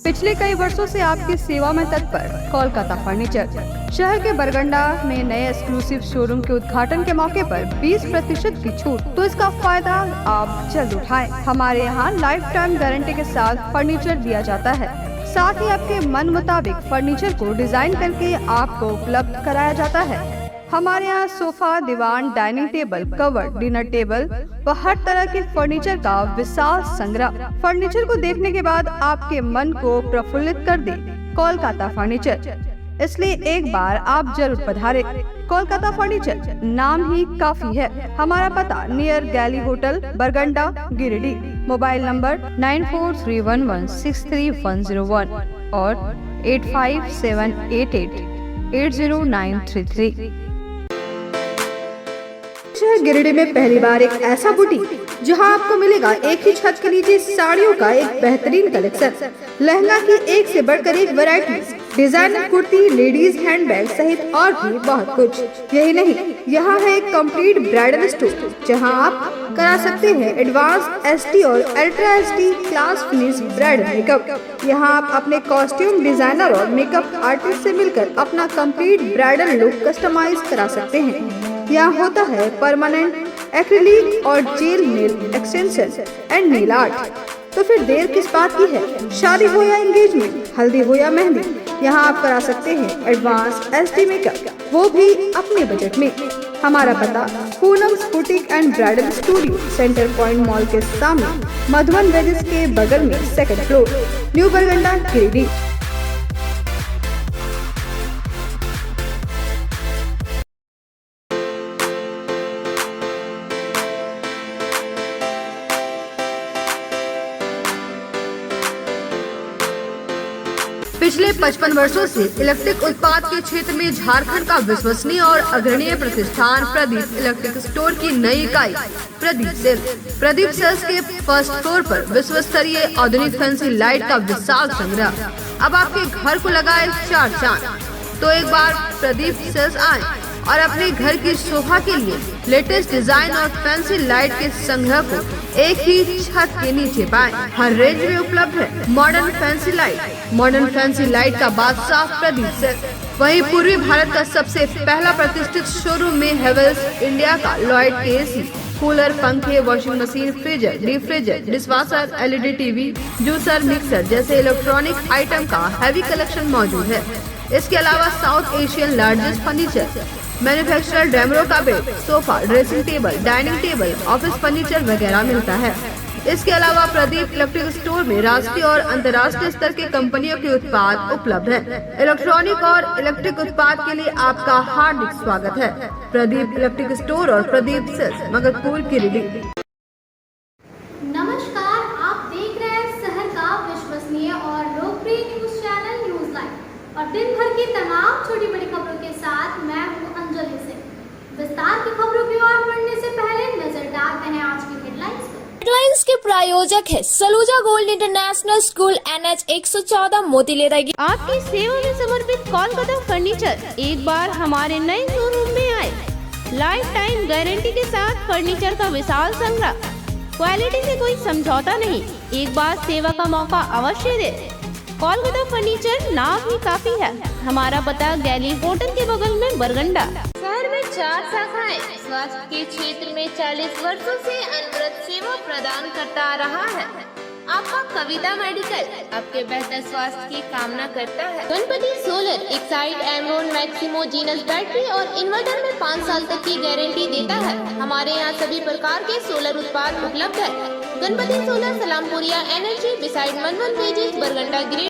पिछले कई वर्षों से आपकी सेवा में तत्पर कोलकाता फर्नीचर। शहर के बरगंडा में नए एक्सक्लूसिव शोरूम के उद्घाटन के मौके पर 20% की छूट, तो इसका फायदा आप जल्द उठाएं। हमारे यहाँ लाइफ टाइम गारंटी के साथ फर्नीचर दिया जाता है। साथ ही आपके मन मुताबिक फर्नीचर को डिजाइन करके आपको उपलब्ध कराया जाता है। हमारे यहाँ सोफा, दीवान, dining table, cover, dinner table व हर तरह के फर्नीचर का विशाल संग्रह। फर्नीचर को देखने के बाद आपके मन को प्रफुल्लित कर दे कोलकाता फर्नीचर, इसलिए एक बार आप जरूर पधारें। कोलकाता फर्नीचर नाम ही काफी है। हमारा पता नियर गैली होटल, बरगंडा, गिरिडीह। मोबाइल नंबर 9431163101 और 8578880933। शहर गिरिडीह में पहली बार एक ऐसा बुटीक जहां आपको मिलेगा एक ही छत के नीचे साड़ियों का एक बेहतरीन कलेक्शन, लहंगा की एक से बढ़कर एक variety, designer kurti, ladies handbag सहित और भी बहुत कुछ। यही नहीं, यहाँ है एक कंप्लीट ब्राइडल स्टोर जहां आप करा सकते हैं एडवांस SD और ultra SD class finish bridal makeup. यहाँ आप अपने कॉस्ट्यूम डिजाइनर और मेकअप आर्टिस्ट से मिलकर अपना कंप्लीट ब्राइडल लुक कस्टमाइज करा सकते हैं। यहाँ होता है परमानेंट एक्रिलिक और jail nail extension and nail art. तो फिर देर किस बात की है? शादी हो या एंगेजमेंट, हल्दी हो या मेहंदी, यहाँ आप करा सकते हैं एडवांस SD मेकअप, वो भी अपने बजट में। हमारा पता Poonam's boutique and bridal studio, centre point mall के सामने, मधुबन वेजेस के बगल में, 2nd फ्लोर, न्यू बरगंडा, गिरिडीह। पिछले 55 वर्षों से इलेक्ट्रिक उत्पाद के क्षेत्र में झारखंड का विश्वसनीय और अग्रणीय प्रतिष्ठान प्रदीप इलेक्ट्रिक स्टोर की नई इकाई प्रदीप सेल्स। प्रदीप सेल्स के फर्स्ट फ्लोर पर विश्व स्तरीय आधुनिक फैंसी लाइट का विशाल संग्रह अब आपके घर को लगाए 4 चांद। तो एक बार प्रदीप सेल्स आए और अपने घर की शोभा के लिए लेटेस्ट डिजाइन और फैंसी लाइट के संग्रह को एक ही छत के नीचे पाएं। हर रेंज में उपलब्ध है modern fancy light. Modern fancy light का बादशाह प्रदीप सेल्स। वहीं पूर्वी भारत का सबसे पहला प्रतिष्ठित शोरूम में हेवेल्स इंडिया का लॉयड के AC, कूलर, पंखे, washing machine, freezer, deep freezer, dishwasher, LED TV, juicer, mixer जैसे इलेक्ट्रॉनिक आइटम का हैवी कलेक्शन मौजूद है। इसके अलावा South Asian largest furniture manufacturer ड्रामरों का bed, sofa, dressing table, dining table, office furniture वगैरह मिलता है। इसके अलावा प्रदीप इलेक्ट्रिक स्टोर में राष्ट्रीय और अंतर्राष्ट्रीय स्तर के कंपनियों के उत्पाद उपलब्ध हैं। इलेक्ट्रॉनिक और इलेक्ट्रिक उत्पाद के लिए आपका हार्दिक स्वागत है। प्रदीप इलेक्ट्रिक स्टोर और प्रदीप सेल्स, मगरपुर, गिरिडीह। नमस्कार, आप देख रहे हैं शहर का विश्वसनीय और लोकप्रिय न्यूज चैनल न्यूज लाइव और दिन भर की तमाम छोटी बड़ी खबरों के साथ मैं हूं अंजलि से। विस्तार की खबरों की ओर बढ़ने से पहले नजर डालते हैं आज की हेडलाइंस पर। हेडलाइंस के प्रायोजक है Saluja gold international school, NH 114, मोतीलेरा। आपकी सेवा में समर्पित कोलकाता फर्नीचर एक बार हमारे नए शोरूम में आए। लाइफ टाइम गारंटी के साथ फर्नीचर का विशाल संग्रह, क्वालिटी से कोई समझौता नहीं। एक बार सेवा का मौका अवश्य दे। कोलकाता फर्नीचर नाम ही काफी है। हमारा पता गैली होटल के बगल में, बरगंडा। शहर में 4 शाखाएं स्वास्थ्य के क्षेत्र में 40 वर्षों से अनवरत सेवा प्रदान करता आ रहा है। आपका कविता मेडिकल आपके बेहतर स्वास्थ्य की कामना करता है। Ganpati solar Exide Amaron Maximo genus battery और इन्वर्टर में 5 साल तक की गारंटी देता है। हमारे यहाँ सभी प्रकार के सोलर उत्पाद उपलब्ध है। Ganpati solar, Salampuria energy, beside Madhuban वेजेस, बरगंडा, गिरिडीह।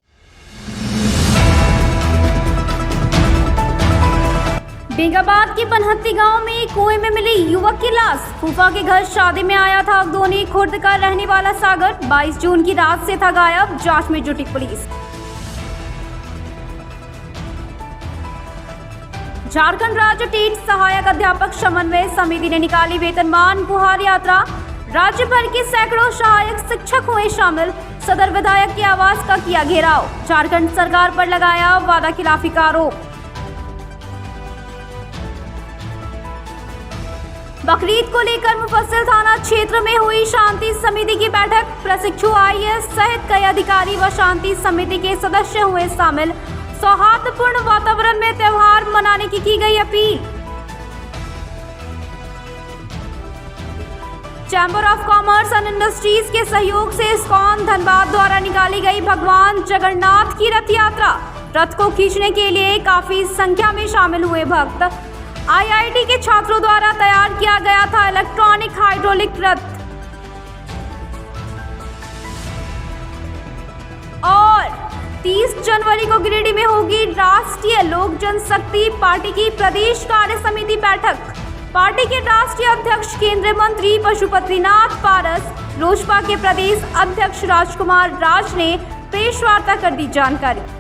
बेंगाबाद के पनहत्ती गांव में कुएं में मिली युवक की लाश। फूफा के घर शादी में आया था अगदोनी खुर्द का रहने वाला सागर। 22 जून की रात से था गायब। जांच में जुटी पुलिस। झारखंड राज्य टेट सहायक अध्यापक समन्वय समिति ने निकाली वेतनमान गुहार यात्रा। राज्य भर के सैकड़ों सहायक शिक्षक हुए शामिल। सदर विधायक के आवास का किया घेराव। झारखंड सरकार पर लगाया वादा खिलाफी का आरोप। बकरीद को लेकर मुफस्सिल थाना क्षेत्र में हुई शांति समिति की बैठक। प्रशिक्षु IAS सहित कई अधिकारी व शांति समिति के सदस्य हुए शामिल। सौहार्दपूर्ण वातावरण में त्योहार मनाने की गई appeal. Chamber of commerce and industries के सहयोग से इस्कॉन धनबाद द्वारा निकाली गई भगवान जगन्नाथ की रथ यात्रा। रथ को खींचने के लिए काफी संख्या में शामिल हुए भक्त। IIT के छात्रों द्वारा तैयार किया गया था इलेक्ट्रॉनिक हाइड्रोलिक रथ। और 30 जनवरी को गिरिडीह में होगी राष्ट्रीय लोक जनशक्ति पार्टी की प्रदेश कार्य समिति बैठक। पार्टी के राष्ट्रीय अध्यक्ष केंद्रीय मंत्री पशुपतिनाथ पारस, लोजपा के प्रदेश अध्यक्ष राजकुमार राज ने प्रेस वार्ता कर दी जानकारी।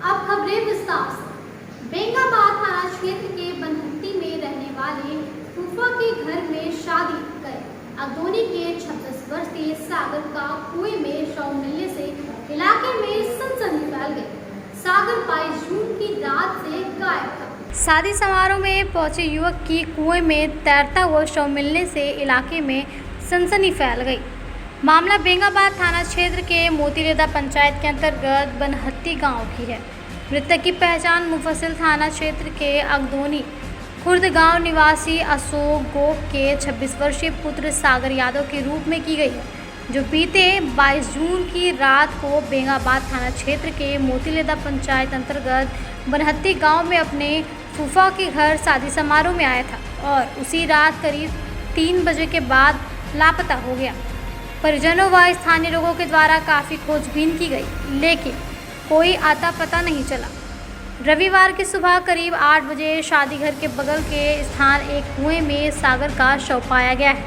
अब खबरें विस्तार से। बेंगाबाद थाना क्षेत्र के बनहट्टी में रहने वाले फूफा के घर में शादी गए अगदोनी के 26 वर्षीय सागर का कुएं में शव मिलने से इलाके में सनसनी फैल गई। सागर 22 जून की रात से गायब था। शादी समारोह में पहुंचे युवक की कुएं में तैरता हुआ शव मिलने से इलाके में सनसनी फैल गई। मामला बेंगाबाद थाना क्षेत्र के मोतीलेदा पंचायत के अंतर्गत बनहट्टी गांव की है। मृतक की पहचान मुफस्सिल थाना क्षेत्र के अगदोनी खुर्द गांव निवासी अशोक गोप के 26 वर्षीय पुत्र सागर यादव के रूप में की गई है, जो बीते 22 जून की रात को बेंगाबाद थाना क्षेत्र के मोतीलेदा पंचायत अंतर्गत बनहट्टी गांव में अपने फूफा के घर शादी समारोह में आया था और उसी रात करीब 3 बजे के बाद लापता हो गया। परिजनों व स्थानीय लोगों के द्वारा काफ़ी खोजबीन की गई, लेकिन कोई आता पता नहीं चला। रविवार की सुबह करीब 8 बजे शादी घर के बगल के स्थान एक कुएं में सागर का शव पाया गया है,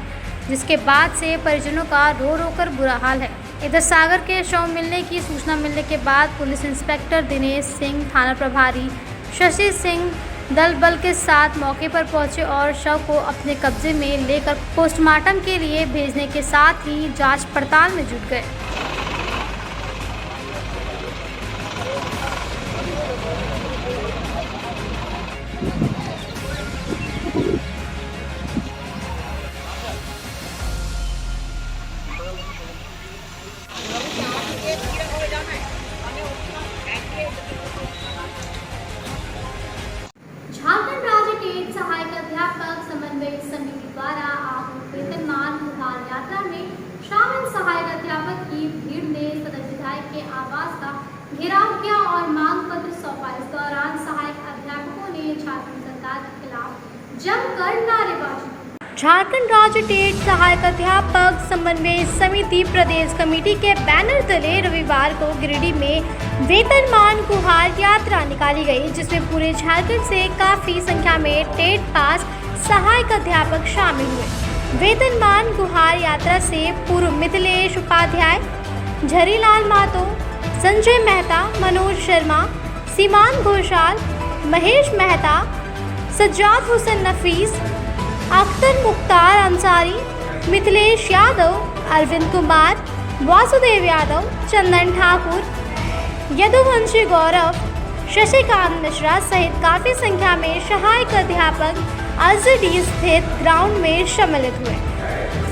जिसके बाद से परिजनों का रो रो कर बुरा हाल है। इधर सागर के शव मिलने की सूचना मिलने के बाद पुलिस इंस्पेक्टर दिनेश सिंह, थाना प्रभारी शशि सिंह दल बल के साथ मौके पर पहुंचे और शव को अपने कब्जे में लेकर पोस्टमार्टम के लिए भेजने के साथ ही जांच पड़ताल में जुट गए। झारखंड राज्य टेट सहायक अध्यापक समन्वय समिति द्वारा आज वेतनमान उधार यात्रा में शामिल सहायक अध्यापक की भीड़ ने सदर विधायक के आवास का घेराव किया और मांग पत्र सौंपा। इस दौरान सहायक अध्यापकों ने झारखंड सरकार के खिलाफ जमकर नारेबाजी। झारखंड राज्य टेट सहायक अध्यापक समन्वय समिति प्रदेश कमेटी के बैनर तले रविवार को गिरिडीह में वेतनमान गुहार यात्रा निकाली गई, जिसमें पूरे झारखंड से काफी संख्या में टेट पास सहायक अध्यापक शामिल हुए। वेतनमान गुहार यात्रा से पूर्व मिथिलेश उपाध्याय, झरीलाल महतो, संजय मेहता, मनोज शर्मा, सीमान घोषाल, महेश मेहता, सज्जाद हुसैन नफीस, अख्तर मुख्तार अंसारी, मिथिलेश यादव, अरविंद कुमार, वासुदेव यादव, चंदन ठाकुर, यदुवंशी गौरव, शशिकांत मिश्रा सहित काफ़ी संख्या में सहायक अध्यापक आरजेडी स्थित ग्राउंड में सम्मिलित हुए।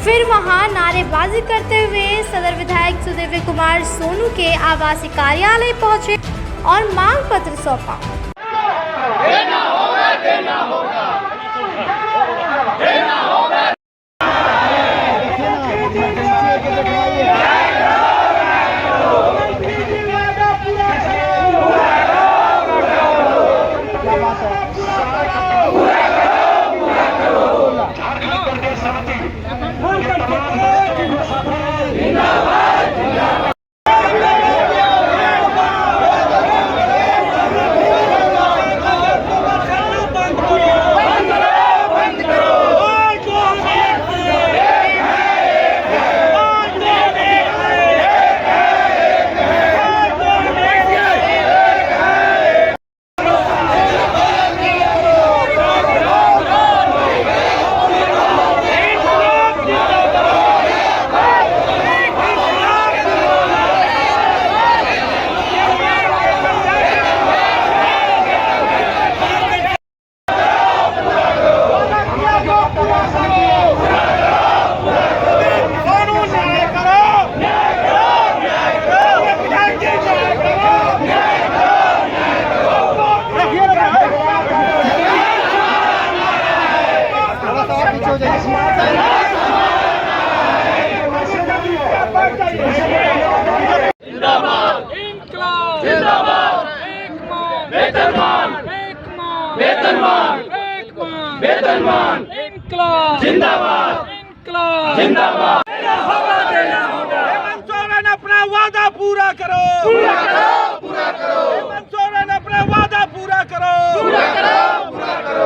फिर वहां नारेबाजी करते हुए सदर विधायक सुदेव कुमार सोनू के आवासीय कार्यालय पहुंचे और मांग पत्र सौंपा। देना होगा, देना होगा, देना होगा। वेतनमान वेतनमान इंकलाब जिंदाबाद इंकलाब जिंदाबाद। देना होगा हेमंत सोरेन अपना वादा पूरा करो पूरा करो पूरा करो। हेमंत सोरेन अपना वादा पूरा करो पूरा करो पूरा करो।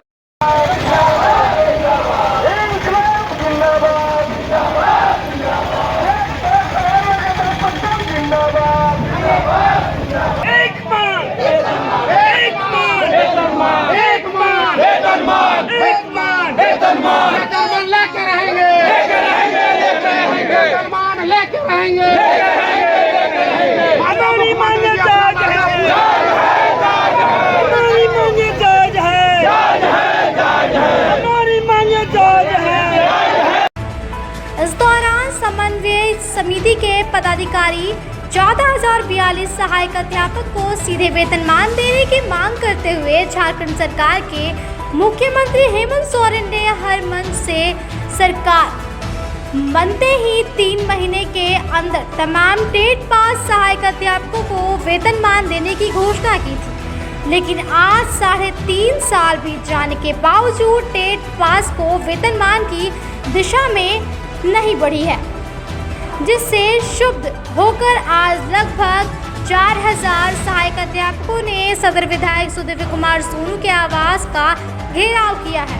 इंकलाब जिंदाबाद जिंदाबाद जिंदाबाद। एक मान लेके रहेंगे हमारी मांगे जायज है हमारी मांगे जायज है हमारी मांगे जायज है। इस दौरान समन्वय समिति के पदाधिकारी 14,042 सहायक अध्यापक को सीधे वेतनमान देने की मांग करते हुए झारखंड सरकार के मुख्यमंत्री हेमंत सोरेन ने हर मंच से सरकार बनते ही 3 महीने के अंदर तमाम टेट पास सहायक अध्यापकों को वेतनमान देने की घोषणा की थी, लेकिन आज 3.5 साल बीत जाने के बावजूद टेट पास को वेतनमान की दिशा में नहीं बढ़ी है, जिससे क्षुब्ध होकर आज लगभग 4,000 सहायक अध्यापकों ने सदर विधायक सुदेव कुमार सोनू के आवास का घेराव किया है।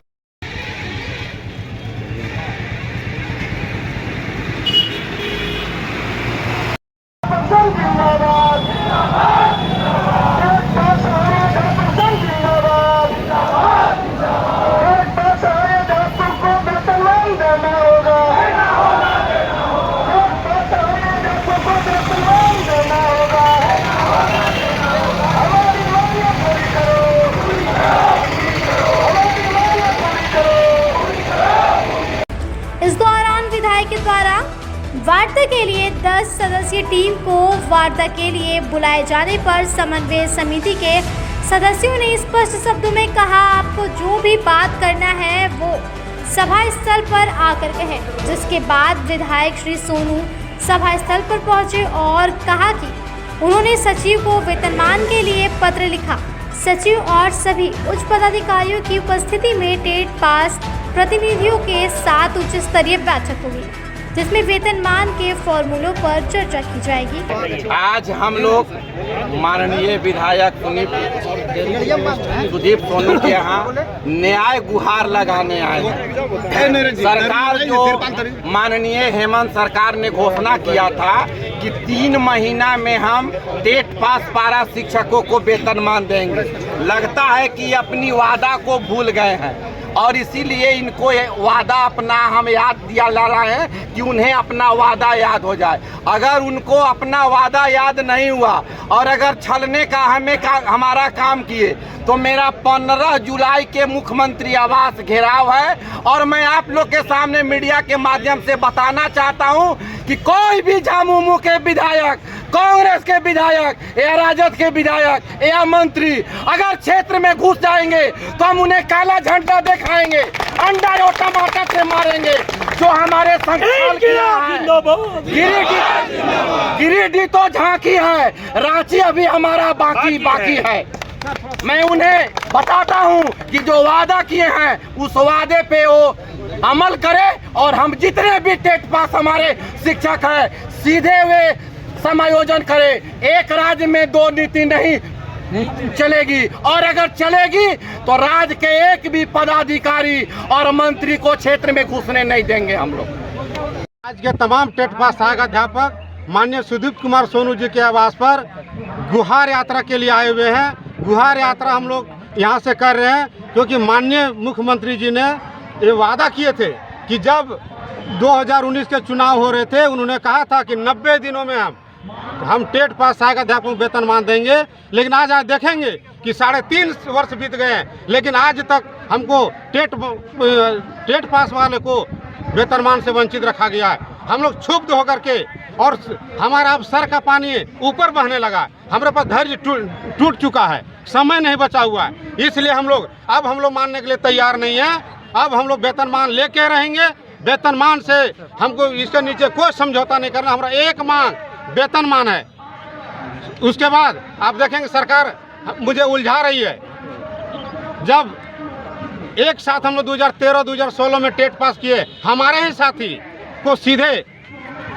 इस दौरान विधायक के द्वारा वार्ता के लिए 10 सदस्यीय टीम को वार्ता के लिए बुलाए जाने पर समन्वय समिति के सदस्यों ने स्पष्ट शब्दों में कहा, आपको जो भी बात करना है वो सभा स्थल पर आकर कहें। जिसके बाद विधायक श्री सोनू सभा स्थल पर पहुंचे और कहा कि उन्होंने सचिव को वेतनमान के लिए पत्र लिखा। सचिव और सभी उच्च पदाधिकारियों की उपस्थिति में टेट पास प्रतिनिधियों के साथ उच्च स्तरीय बैठक होगी, जिसमें वेतनमान के फॉर्मूलों पर चर्चा की जाएगी। आज हम लोग माननीय विधायक सुदीप सोनू के यहाँ न्याय गुहार लगाने आए हैं। सरकार जो माननीय हेमंत सरकार ने घोषणा किया था कि 3 महीना में हम टेट पास पारा शिक्षकों को वेतनमान देंगे, लगता है कि अपनी वादा को भूल गए हैं और इसीलिए इनको वादा अपना हम याद दिया ला रहे हैं कि उन्हें अपना वादा याद हो जाए। अगर उनको अपना वादा याद नहीं हुआ और अगर छलने का हमारा काम किए तो मेरा 15 जुलाई के मुख्यमंत्री आवास घेराव है और मैं आप लोग के सामने मीडिया के माध्यम से बताना चाहता हूं कि कोई भी झामुमू के विधायक, कांग्रेस के विधायक या राजद के विधायक या मंत्री अगर क्षेत्र में घुस जाएंगे तो हम उन्हें काला झंडा दिखाएंगे, अंडा और टमाटर से मारेंगे। जो हमारे संकल्प किया है, गिरिडीह तो झांकी है, रांची अभी हमारा बाकी है। मैं उन्हें बताता हूं कि जो वादा किए हैं उस वादे पे वो अमल करे और हम जितने भी टेट पास हमारे शिक्षक हैं सीधे वे समायोजन करे। एक राज्य में 2 नीति नहीं चलेगी और अगर चलेगी तो राज्य के एक भी पदाधिकारी और मंत्री को क्षेत्र में घुसने नहीं देंगे हम लोग। आज के तमाम टेट पास सहायक अध्यापक माननीय सुदीप कुमार सोनू जी के आवास पर गुहार यात्रा के लिए आए हुए हैं। गुहार यात्रा हम लोग यहाँ से कर रहे हैं क्योंकि माननीय मुख्यमंत्री जी ने ये वादा किए थे कि जब 2019 के चुनाव हो रहे थे उन्होंने कहा था कि 90 दिनों में हम टेट पास सहायक अध्यापकों को वेतनमान देंगे। लेकिन आज देखेंगे कि 3.5 वर्ष बीत गए हैं, लेकिन आज तक हमको टेट पास वाले को वेतनमान से वंचित रखा गया है। हम लोग क्षुब्ध होकर के और हमारा अब सर का पानी ऊपर बहने लगा, हमारे पास धैर्य टूट चुका है, समय नहीं बचा हुआ है। इसलिए हम लोग मानने के लिए तैयार नहीं है। अब हम लोग वेतनमान लेके रहेंगे। वेतनमान से हमको इसके नीचे कोई समझौता नहीं करना। हमारा एक मांग वेतनमान है। उसके बाद आप देखेंगे सरकार मुझे उलझा रही है। जब एक साथ हम लोग 2013-2016 में टेट पास किए, हमारे ही साथी को सीधे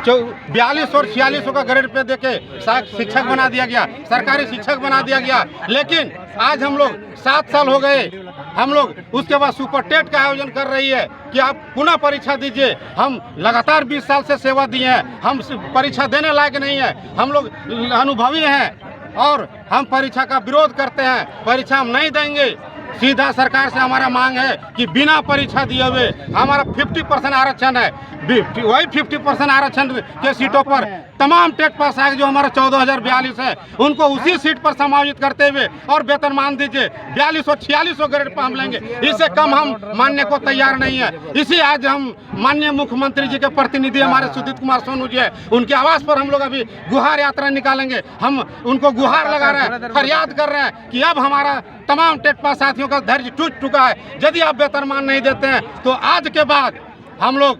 42 और 46 का ग्रेड पे देके शिक्षक बना दिया गया, सरकारी शिक्षक बना दिया गया। लेकिन आज हम लोग 7 साल हो गए, हम लोग उसके बाद सुपर टेट का आयोजन कर रही है कि आप पुनः परीक्षा दीजिए। हम लगातार 20 साल से सेवा दिए हैं, हम परीक्षा देने लायक नहीं है, हम लोग अनुभवी हैं और हम परीक्षा का विरोध करते हैं। परीक्षा हम नहीं देंगे। सीधा सरकार से हमारा मांग है कि बिना परीक्षा दिए हुए हमारा 50% आरक्षण है, वही 50% आरक्षण के सीटों पर तमाम टेट पास आए जो हमारा 14,042 है, उनको उसी सीट पर समायोजित करते हुए और वेतनमान दीजिए। 42 और 46 ग्रेड पर हम लेंगे, इससे कम हम मानने को तैयार नहीं है। इसी आज हम माननीय मुख्यमंत्री जी के प्रतिनिधि हमारे सुदीप कुमार सोनू जी है, उनके आवास पर हम लोग अभी गुहार यात्रा निकालेंगे। हम उनको गुहार लगा रहे हैं, फरियाद कर रहे हैं कि अब हमारा तमाम टेट पास साथियों का धैर्य टूट चुका है। यदि आप वेतनमान नहीं देते हैं तो आज के बाद हम लोग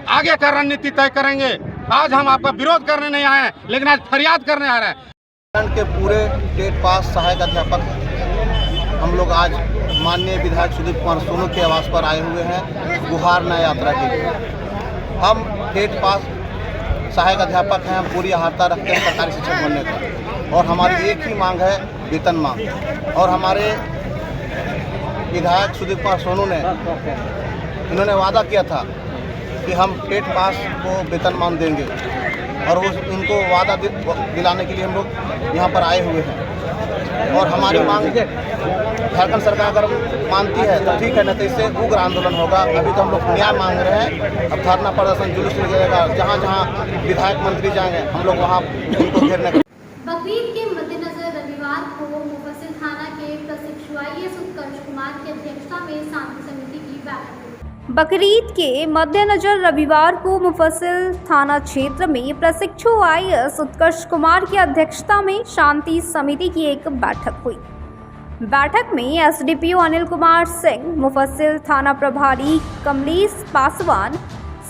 आगे का रणनीति तय करेंगे। आज हम आपका विरोध करने नहीं आए हैं, लेकिन आज फरियाद करने आ रहे हैं। के पूरे टेट पास सहायक अध्यापक हम लोग आज माननीय विधायक सुदीप कुमार सोनू के आवास पर आए हुए हैं गुहार नया यात्रा के लिए। हम टेट पास सहायक अध्यापक हैं, हम पूरी आहारता रखते हैं सरकारी शिक्षक बनने का, और हमारी एक ही मांग है वेतन मांग। और हमारे विधायक सुदीप कुमार सोनू ने इन्होंने वादा किया था कि हम टेट पास को वेतनमान देंगे, और उनको वादा दिलाने के लिए हम लोग यहाँ पर आए हुए हैं। और हमारी मांग झारखंड सरकार अगर मानती है तो ठीक है, नहीं तो इससे उग्र आंदोलन होगा। अभी तो हम लोग न्याय मांग रहे हैं, अब धरना प्रदर्शन जुलूस निकलेगा, जहाँ जहाँ विधायक मंत्री जाएंगे हम लोग वहाँ उनको घेरने। बकरीद के मद्देनजर रविवार को मुफस्सिल थाना के प्रशिक्षु IAS उत्कर्ष कुमार की अध्यक्षता में शांति समिति की बैठक हुई। बकरीद के मद्देनजर रविवार को मुफस्सिल थाना क्षेत्र में प्रशिक्षु IAS उत्कर्ष कुमार की अध्यक्षता में शांति समिति की एक बैठक हुई। बैठक में SDPO अनिल कुमार सिंह, मुफस्सिल थाना प्रभारी कमलेश पासवान,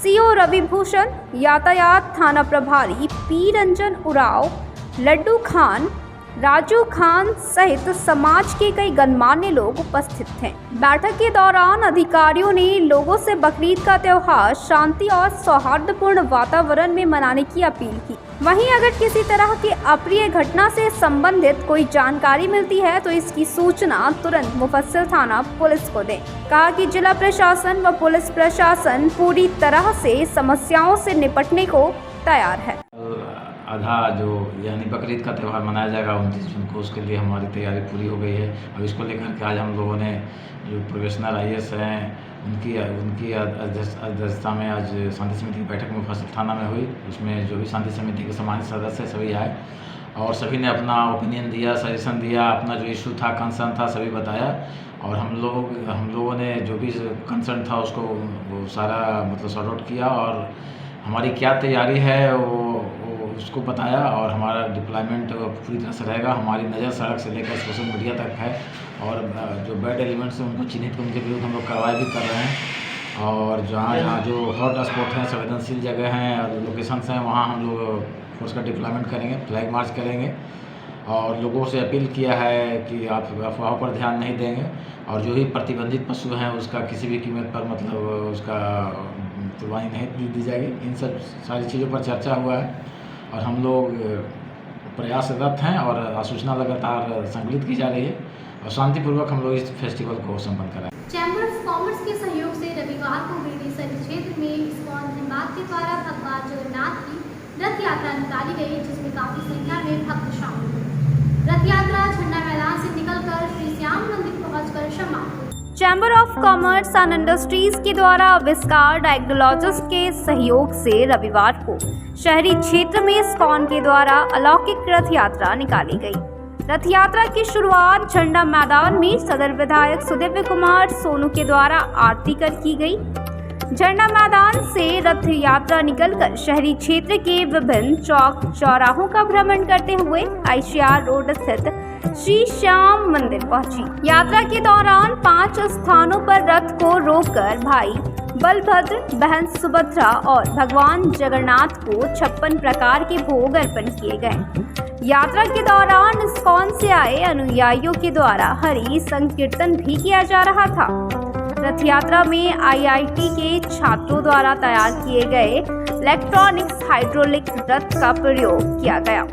CO रवि भूषण, यातायात थाना प्रभारी P रंजन उराव, लड्डू खान, राजू खान सहित समाज के कई गणमान्य लोग उपस्थित थे। बैठक के दौरान अधिकारियों ने लोगों से बकरीद का त्यौहार शांति और सौहार्दपूर्ण वातावरण में मनाने की अपील की। वहीं अगर किसी तरह की अप्रिय घटना से संबंधित कोई जानकारी मिलती है तो इसकी सूचना तुरंत मुफस्सिल थाना पुलिस को दें। कहा कि जिला प्रशासन व पुलिस प्रशासन पूरी तरह से समस्याओं से निपटने को तैयार है। आधा जो यानी बकरीद का त्यौहार मनाया जाएगा 29 जून को, उसके लिए हमारी तैयारी पूरी हो गई है। और इसको लेकर के आज हम लोगों ने जो प्रोफेशनल IAS हैं उनकी अध्यक्षता में आज शांति समिति की बैठक मुफस्सिल थाना में हुई। उसमें जो भी शांति समिति के सम्मानित सदस्य सभी आए और सभी ने अपना ओपिनियन दिया, सजेशन दिया, अपना जो इशू था, कंसर्न था, सभी बताया। और हम लोगों ने जो भी कंसर्न था उसको वो सारा मतलब सॉर्ट आउट किया और हमारी क्या तैयारी है वो उसको बताया। और हमारा डिप्लॉयमेंट पूरी तरह से रहेगा। हमारी नज़र सड़क से लेकर सोशल मीडिया तक है और जो बैड एलिमेंट्स हैं उनको चिन्हित करने के विरुद्ध हम लोग कार्रवाई भी कर रहे हैं। और जहाँ जहाँ जो हॉट स्पॉट हैं, संवेदनशील जगह हैं और लोकेशंस हैं, वहाँ हम लोग फोर्स का डिप्लॉयमेंट करेंगे, फ्लैग मार्च करेंगे और लोगों से अपील किया है कि आप अफवाहों पर ध्यान नहीं देंगे और जो भी प्रतिबंधित पशु हैं उसका किसी भी कीमत पर मतलब उसका कुर्बानी नहीं दी जाएगी। इन सब सारी चीज़ों पर चर्चा हुआ है और हम लोग प्रयासरत हैं और सूचना लगातार संकलित की जा रही है और शांतिपूर्वक हम लोग इस फेस्टिवल को संपन्न कराएं। चैम्बर ऑफ कॉमर्स के सहयोग से रविवार को बेनीसरी क्षेत्र में इस्कॉन धनबाद के द्वारा भगवान जगन्नाथ की रथ यात्रा निकाली गई, जिसमें काफी संख्या में भक्त शामिल हुए। रथ यात्रा झंडा मैदान से निकलकर श्री श्याम मंदिर पहुंचकर समाप्त हुई। Chamber of commerce and industries के द्वारा आविष्कार डायग्नोलॉजिस्ट के सहयोग से रविवार को शहरी क्षेत्र में इस्कॉन के द्वारा अलौकिक रथ यात्रा निकाली गई। रथ यात्रा की शुरुआत झंडा मैदान में सदर विधायक सुदीप कुमार सोनू के द्वारा आरती कर की गई। झंडा मैदान से रथ यात्रा निकलकर शहरी क्षेत्र के विभिन्न चौक चौराहों का भ्रमण करते हुए ICR रोड स्थित श्री श्याम मंदिर पहुंची। यात्रा के दौरान 5 स्थानों पर रथ को रोककर भाई बलभद्र, बहन सुभद्रा और भगवान जगन्नाथ को 56 प्रकार के भोग अर्पण किए गए। यात्रा के दौरान इस्कॉन से आए अनुयायियों के द्वारा हरि संकीर्तन भी किया जा रहा था। रथ यात्रा में IIT के छात्रों द्वारा तैयार किए गए इलेक्ट्रॉनिक्स हाइड्रोलिक रथ का प्रयोग किया गया,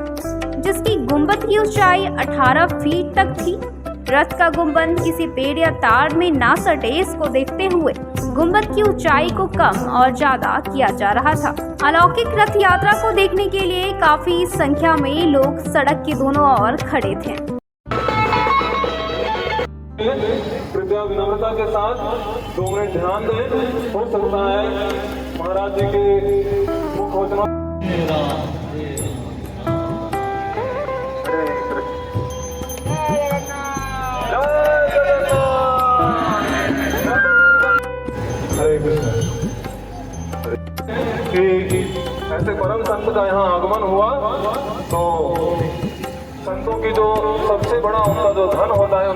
जिसकी गुंबद की ऊंचाई 18 फीट तक थी। रथ का गुंबद किसी पेड़ या तार में ना सटे, इसको देखते हुए गुंबद की ऊंचाई को कम और ज्यादा किया जा रहा था। अलौकिक रथ यात्रा को देखने के लिए काफी संख्या में लोग सड़क के दोनों ओर खड़े थे। कृपया विनम्रता के साथ 2 मिनट ध्यान दें। हो सकता है महाराज जी के मुख वचनों कि ऐसे परम संत का यहाँ आगमन हुआ तो संतों की जो सबसे बड़ा उनका जो धन होता है,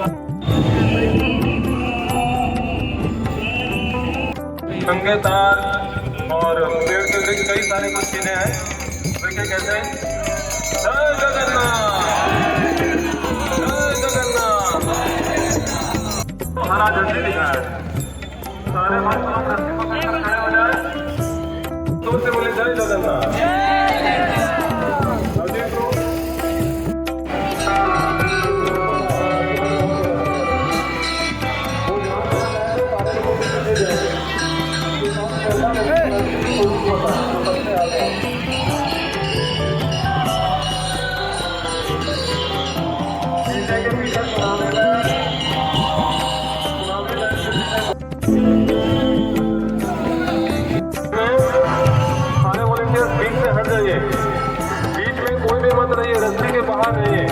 नंगे तार और पेड़ के वृक्ष कई सारे कुछ चीजें हैं। देखिए कैसे जय जगन्नाथ, जय जगन्नाथ। हरा झंडी दिखा है, सारे मंच लोग रस्सी पकड़कर खड़े हो जाए तो से बोले जय जगन्नाथ। सारे वॉलंटियर्स बीच से हट जाइए, बीच में कोई भी मत रहिए, रस्सी के बाहर रहिए।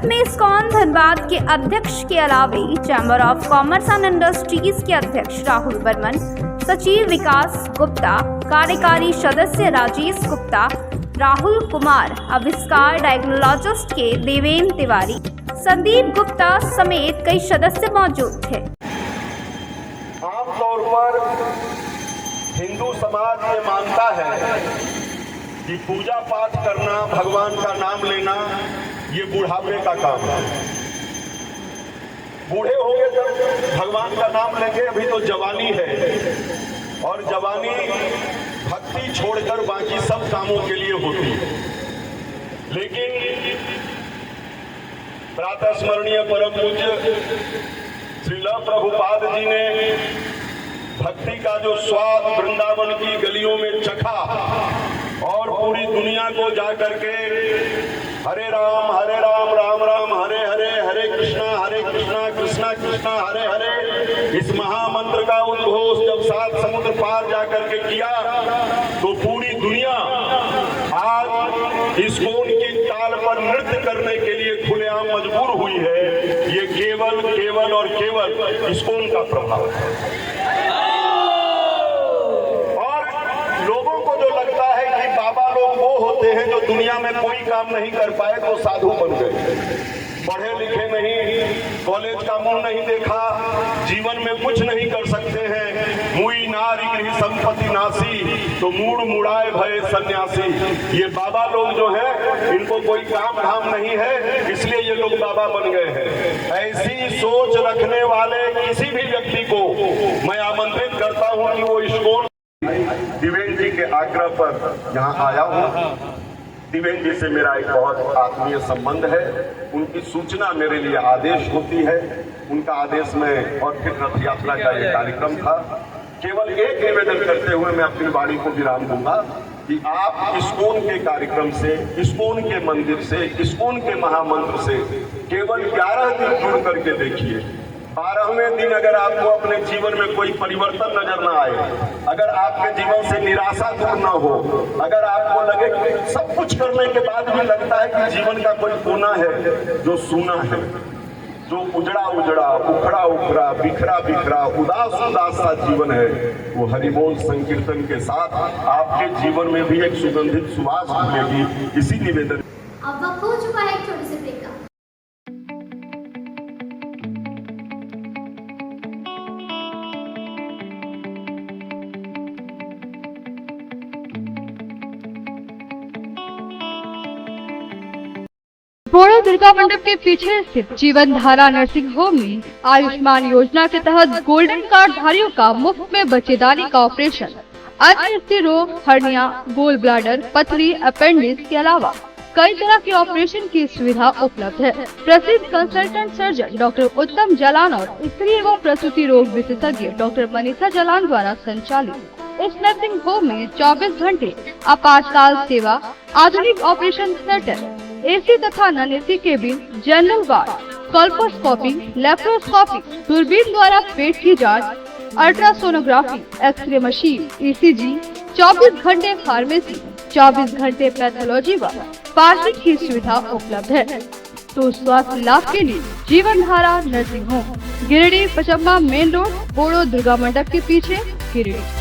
स्वागत में इस्कॉन धनबाद के अध्यक्ष के अलावे chamber of commerce and industries के अध्यक्ष राहुल बर्मन, सचिव विकास गुप्ता, कार्यकारी सदस्य राजेश गुप्ता, राहुल कुमार, आविष्कार डायग्नोलॉजिस्ट के देवेंद्र तिवारी, संदीप गुप्ता समेत कई सदस्य मौजूद थे। आमतौर पर हिंदू समाज ये मानता है कि पूजा पाठ करना, भगवान का नाम लेना, ये बुढ़ापे का काम है। बूढ़े हो गए जब भगवान का नाम लेंगे, अभी तो जवानी है और जवानी भक्ति छोड़कर बाकी सब कामों के लिए होती है। लेकिन प्रातः स्मरणीय परम पूज्य श्रील प्रभुपाद जी ने भक्ति का जो स्वाद वृंदावन की गलियों में चखा और पूरी दुनिया को जाकर के हरे राम राम राम हरे हरे, हरे कृष्णा कृष्णा कृष्णा हरे हरे, इस महामंत्र का उद्घोष जब 7 समुद्र पार जाकर के किया तो पूरी दुनिया आज इस्कॉन की ताल पर नृत्य करने के लिए खुलेआम मजबूर हुई है। ये केवल और केवल इस्कॉन का प्रभाव है। होते हैं जो दुनिया में कोई काम नहीं कर पाए तो साधु बन गए, पढ़े लिखे नहीं, कॉलेज का मुंह नहीं देखा, जीवन में कुछ नहीं कर सकते हैं। मुई नारी गृह संपत्ति नासी तो मूड मुड़ाए भय सन्यासी। ये बाबा लोग जो है इनको कोई काम धाम नहीं है, इसलिए ये लोग बाबा बन गए हैं। ऐसी सोच रखने वाले किसी भी व्यक्ति को मैं आमंत्रित करता हूँ कि वो इस्कॉन देवेंद्र जी के आग्रह पर यहाँ आया हूँ। देवेंद्र जी से मेरा एक बहुत आत्मीय संबंध है। उनकी सूचना मेरे लिए आदेश होती है, उनका आदेश में और फिर रथ यात्रा का ये कार्यक्रम था। केवल एक निवेदन करते हुए मैं अपनी वाणी को विराम दूंगा कि आप इस्कॉन के कार्यक्रम से, इस्कॉन के मंदिर से, इस्कॉन के महामंत्र से केवल 11 दिन जुड़ करके देखिए। 12वें दिन अगर आपको अपने जीवन में कोई परिवर्तन नजर ना आए, अगर आपके जीवन से निराशा दूर ना हो, अगर आपको लगे कि सब कुछ करने के बाद भी लगता है कि जीवन का कोई कोना है जो सूना है, जो उजड़ा उखड़ा, बिखरा, उदास सा जीवन है, वो हरिबोल संकीर्तन के साथ आपके जीवन में भी एक सुगंधित सुवास मिलेगी। इसी निवेदन। अब वक्त हो चुका है एक छोटी सी ब्रेक का। बोड़ो दुर्गा मंडप के पीछे स्थित जीवन धारा नर्सिंग होम में आयुष्मान योजना के तहत गोल्डन कार्ड धारियों का मुफ्त में बच्चेदानी का ऑपरेशन, अन्य स्थिर रोग, हर्निया, गोल ब्लाडर, पथरी, अपेंडिक्स के अलावा कई तरह के ऑपरेशन की सुविधा उपलब्ध है। प्रसिद्ध कंसल्टेंट सर्जन डॉक्टर उत्तम जलान और स्त्री एवं प्रसूति रोग विशेषज्ञ डॉक्टर मनीषा जलान द्वारा संचालित इस नर्सिंग होम में 24 घंटे आपातकाल सेवा, आधुनिक ऑपरेशन थिएटर, एसी तथा non AC cabin, general ward, colposcopy, laparoscopy, दूरबीन द्वारा पेट की जांच, अल्ट्रासोनोग्राफी, एक्सरे मशीन, ईसीजी, 24 घंटे फार्मेसी, 24 घंटे पैथोलॉजी व पार्किंग की सुविधा उपलब्ध है। तो स्वास्थ्य लाभ के लिए Jeevan Dhara nursing home, Giridih Pachamba main road, Boro Durga मंडप के पीछे, गिरिडीह।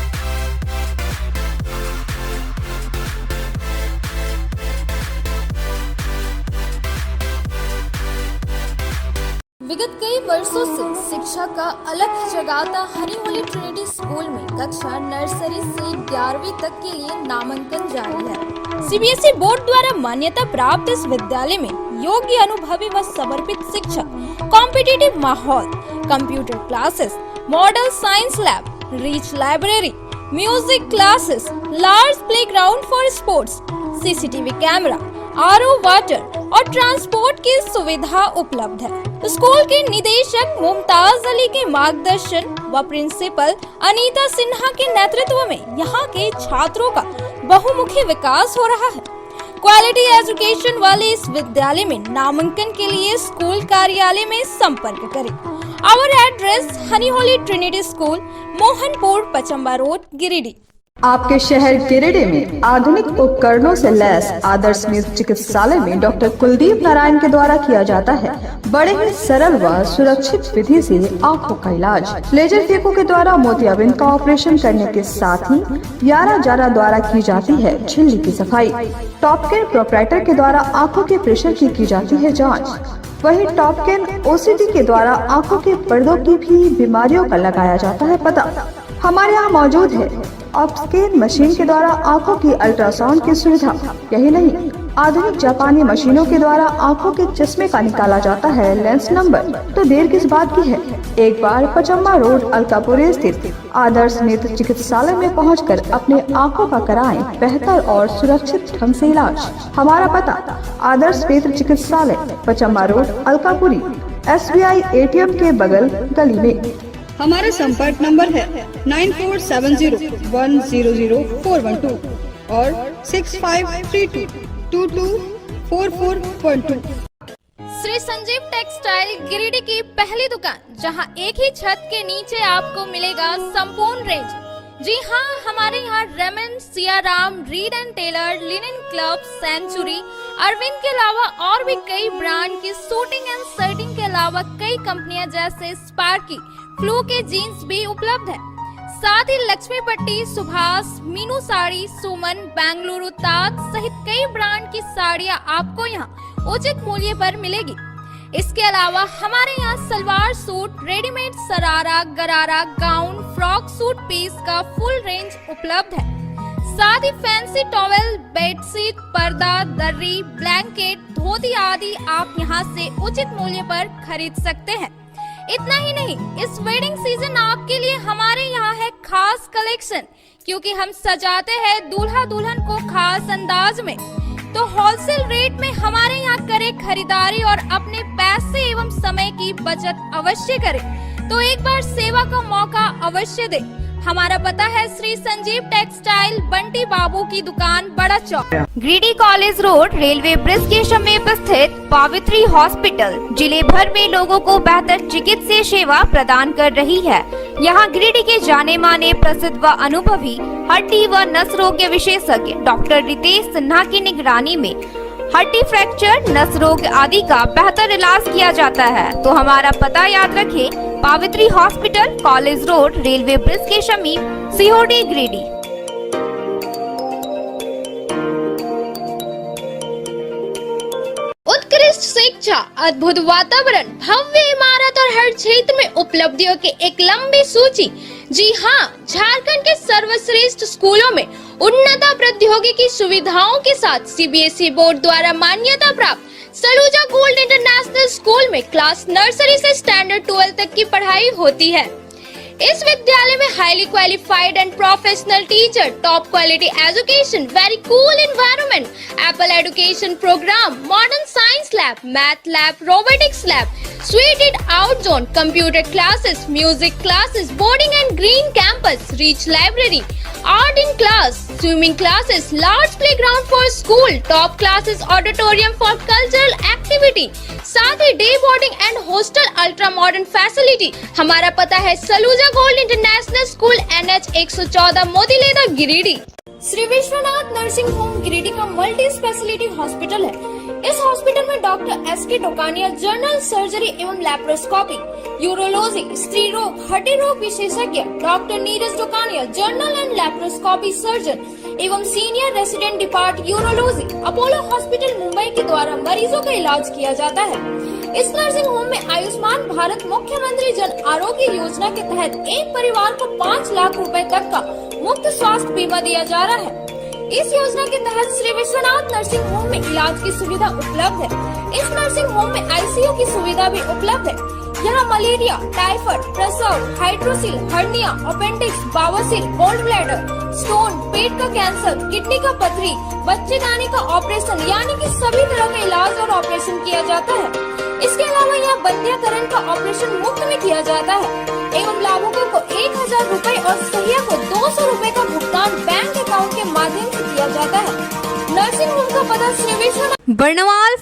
विगत कई वर्षों से शिक्षा का अलग जगाता हनी होली ट्रिनिटी स्कूल में कक्षा नर्सरी से 11वीं तक के लिए नामांकन जारी है। सीबीएसई बोर्ड द्वारा मान्यता प्राप्त इस विद्यालय में योग्य, अनुभवी व समर्पित शिक्षक, कॉम्पिटिटिव माहौल, computer classes, model science lab, rich library, music classes, large playground for sports, CCTV camera, RO water और ट्रांसपोर्ट की सुविधा उपलब्ध है। स्कूल के निदेशक मुमताज अली के मार्गदर्शन व प्रिंसिपल अनीता सिन्हा के नेतृत्व में यहाँ के छात्रों का बहुमुखी विकास हो रहा है। क्वालिटी एजुकेशन वाले इस विद्यालय में नामांकन के लिए स्कूल कार्यालय में संपर्क करें। Our address Honey Holy Trinity school, Mohanpur, Pachamba road, Giridih. आपके शहर गिरिडीह में आधुनिक उपकरणों से लैस आदर्श नेत्र चिकित्सालय में डॉक्टर कुलदीप नारायण के द्वारा किया जाता है बड़े ही सरल व सुरक्षित विधि से आंखों का इलाज। लेजर फेको के द्वारा मोतियाबिंद का ऑपरेशन करने के साथ ही यारा जारा द्वारा की जाती है झिल्ली की सफाई। टॉपकेन प्रोपराइटर के द्वारा आंखों के प्रेशर की जाती है जाँच। वही टॉपकेन ओसीडी के द्वारा आंखों के पर्दों की भी बीमारियों का लगाया जाता है पता। हमारे यहाँ मौजूद है ऑप्टिकल मशीन के द्वारा आंखों की अल्ट्रासाउंड की सुविधा। यही नहीं, आधुनिक जापानी मशीनों के द्वारा आंखों के चश्मे का निकाला जाता है लेंस नंबर। तो देर किस बात की है, एक बार पचम्मा रोड अलकापुरी स्थित आदर्श नेत्र चिकित्सालय में पहुंचकर अपने आंखों का कराएं बेहतर और सुरक्षित ढंग से इलाज। हमारा पता आदर्श नेत्र चिकित्सालय Pachamba road Alkapuri, SBI ATM के बगल गली में। हमारा संपर्क नंबर है 9470100412 और 6532224412। श्री संजीव टेक्सटाइल गिरिडीह की पहली दुकान, जहां एक ही छत के नीचे आपको मिलेगा संपूर्ण रेंज। जी हाँ, हमारे यहाँ Raymond, Siyaram, Reid and Taylor, Linen Club, Century, Arvind के अलावा और भी कई ब्रांड की सूटिंग एंड शर्टिंग के अलावा कई कंपनियां जैसे स्पार्की, फ्लू के जीन्स भी उपलब्ध है। साथ ही लक्ष्मी पट्टी, सुभाष, मीनू साड़ी, सुमन, बेंगलुरु ताज सहित कई ब्रांड की साड़ियां आपको यहाँ उचित मूल्य पर मिलेगी। इसके अलावा हमारे यहाँ सलवार सूट, रेडीमेड सरारा, गरारा, गाउन, फ्रॉक सूट पीस का फुल रेंज उपलब्ध है। साथ ही फैंसी टॉवेल, बेडशीट, पर्दा, दर्री, ब्लैंकेट, धोती आदि आप यहाँ से उचित मूल्य पर खरीद सकते हैं। इतना ही नहीं, इस वेडिंग सीजन आपके लिए हमारे यहाँ है खास कलेक्शन, क्योंकि हम सजाते हैं दूल्हा दुल्हन को खास अंदाज में। तो होलसेल रेट में हमारे यहाँ करें खरीदारी और अपने पैसे एवं समय की बचत अवश्य करें। तो एक बार सेवा का मौका अवश्य दें। हमारा पता है श्री संजीव टेक्सटाइल, बंटी बाबू की दुकान, Bada Chowk, Giridih college road, railway bridge के समीप स्थित पावित्री हॉस्पिटल जिले भर में लोगों को बेहतर चिकित्सीय सेवा प्रदान कर रही है। यहाँ गिरिडीह के जाने माने, प्रसिद्ध व अनुभवी हड्डी व नस रोग विशेषज्ञ डॉक्टर रितेश सिन्हा की निगरानी में हड्डी फ्रैक्चर, नस रोग आदि का बेहतर इलाज किया जाता है। तो हमारा पता याद रखें, Pavitri hospital, college road, railway bridge के समीप, सीओडी, गिरिडीह। उत्कृष्ट शिक्षा, अद्भुत वातावरण, भव्य इमारत और हर क्षेत्र में उपलब्धियों की एक लंबी सूची। जी हाँ, झारखंड के सर्वश्रेष्ठ स्कूलों में उन्नत प्रौद्योगिकी सुविधाओं के साथ CBSE बोर्ड द्वारा मान्यता प्राप्त सलूजा गोल्ड इंटरनेशनल स्कूल में क्लास नर्सरी से स्टैंडर्ड 12 तक की पढ़ाई होती है। इस विद्यालय में highly qualified and professional teacher, top quality education, very cool environment, Apple education programme, modern science lab, math lab, robotics lab, suited out zone, computer classes, music classes, boarding and green campus, rich library, art in class, swimming classes, large playground for school, top classes, auditorium for cultural activity, साथ ही day boarding and hostel, ultra modern facility. हमारा पता है Saluja gold international school, NH 114, Motileda, Giridih. Shri Vishwanath nursing home Giridih का multi speciality hospital है। इस hospital में doctor SK Tokania general surgery एवं लैप्रोस्कोपी, यूरोलॉजी, स्त्री रोग, हड्डी रोग विशेषज्ञ, doctor Neeraj Tokania general and laparoscopy surgeon एवं senior resident depart urology, Apollo hospital Mumbai के द्वारा मरीजों का इलाज किया जाता है। इस नर्सिंग होम में आयुष्मान भारत मुख्यमंत्री जन आरोग्य योजना के तहत एक परिवार को 5 लाख रुपए तक का मुफ्त स्वास्थ्य बीमा दिया जा रहा है। इस योजना के तहत श्री विश्वनाथ नर्सिंग होम में इलाज की सुविधा उपलब्ध है। इस नर्सिंग होम में ICU की सुविधा भी उपलब्ध है। यहाँ मलेरिया, टाइफाइड, प्रसव, हाइड्रोसिल, हर्निया, अपेंडिक्स, बावसीर, गोल्ड ब्लैडर, स्टोन, पेट का कैंसर, किडनी का पथरी, बच्चेदानी का ऑपरेशन यानी कि सभी तरह का इलाज और ऑपरेशन किया जाता है। इसके अलावा यहाँ बंध्याकरण का ऑपरेशन मुफ्त में किया जाता है एवं लाभुकों को 1000 रुपए और सहिया को 200 रुपए का भुगतान बैंक अकाउंट के माध्यम से किया जाता है। नर्सिंग होम का पता श्री विश्वनाथ बर्नवाल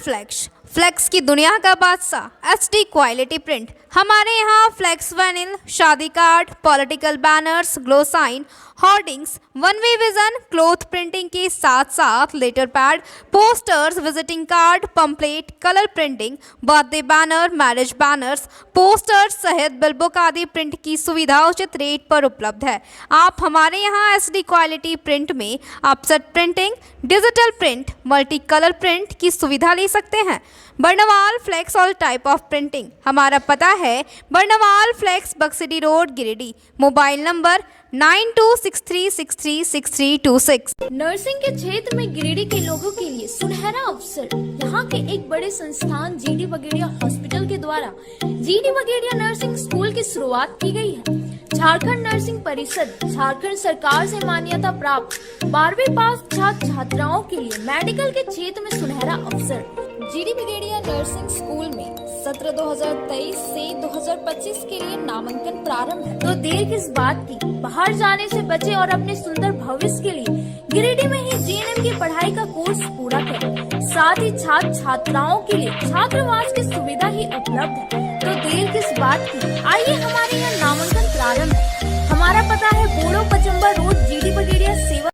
फ्लेक्स की दुनिया का बादशाह, HD क्वालिटी प्रिंट, हमारे यहाँ फ्लेक्स वैनिल, शादी card, political banners, glow sign, hoardings, one way vision, cloth printing के साथ साथ letter pad, posters, visiting card, pamphlet, colour printing, birthday banner, marriage banners, posters सहित बिलबुक आदि प्रिंट की सुविधा उचित रेट पर उपलब्ध है। आप हमारे यहाँ SD क्वालिटी प्रिंट में offset printing, digital print, multi colour print की सुविधा ले सकते हैं। Barnwal flex all type of printing. हमारा पता है Barnwal flex Baksidih road Giridih. Mobile number 9263636326। Nursing के क्षेत्र में गिरिडीह के लोगों के लिए सुनहरा अवसर। यहाँ के एक बड़े संस्थान GD बगेड़िया हॉस्पिटल के द्वारा GD बगेड़िया नर्सिंग स्कूल की शुरुआत की गई है। झारखंड नर्सिंग परिषद झारखंड सरकार से मान्यता प्राप्त 12वीं पास छात्र छात्राओं के लिए मेडिकल के क्षेत्र में सुनहरा अवसर। GD बगेड़िया नर्सिंग स्कूल में सत्र 2023 से 2025 के लिए नामांकन प्रारंभ है। तो देर किस बात की, बाहर जाने से बचे और अपने सुंदर भविष्य के लिए गिरिडीह में ही GNM की पढ़ाई का कोर्स पूरा करें। साथ ही छात्र छात्राओं के लिए छात्रावास की सुविधा ही उपलब्ध है। तो देर किस बात की, आइए हमारे यहाँ नामांकन प्रारंभ है। हमारा पता है बोड़ो पचम्बा रोड, GD बगेड़िया सेवा।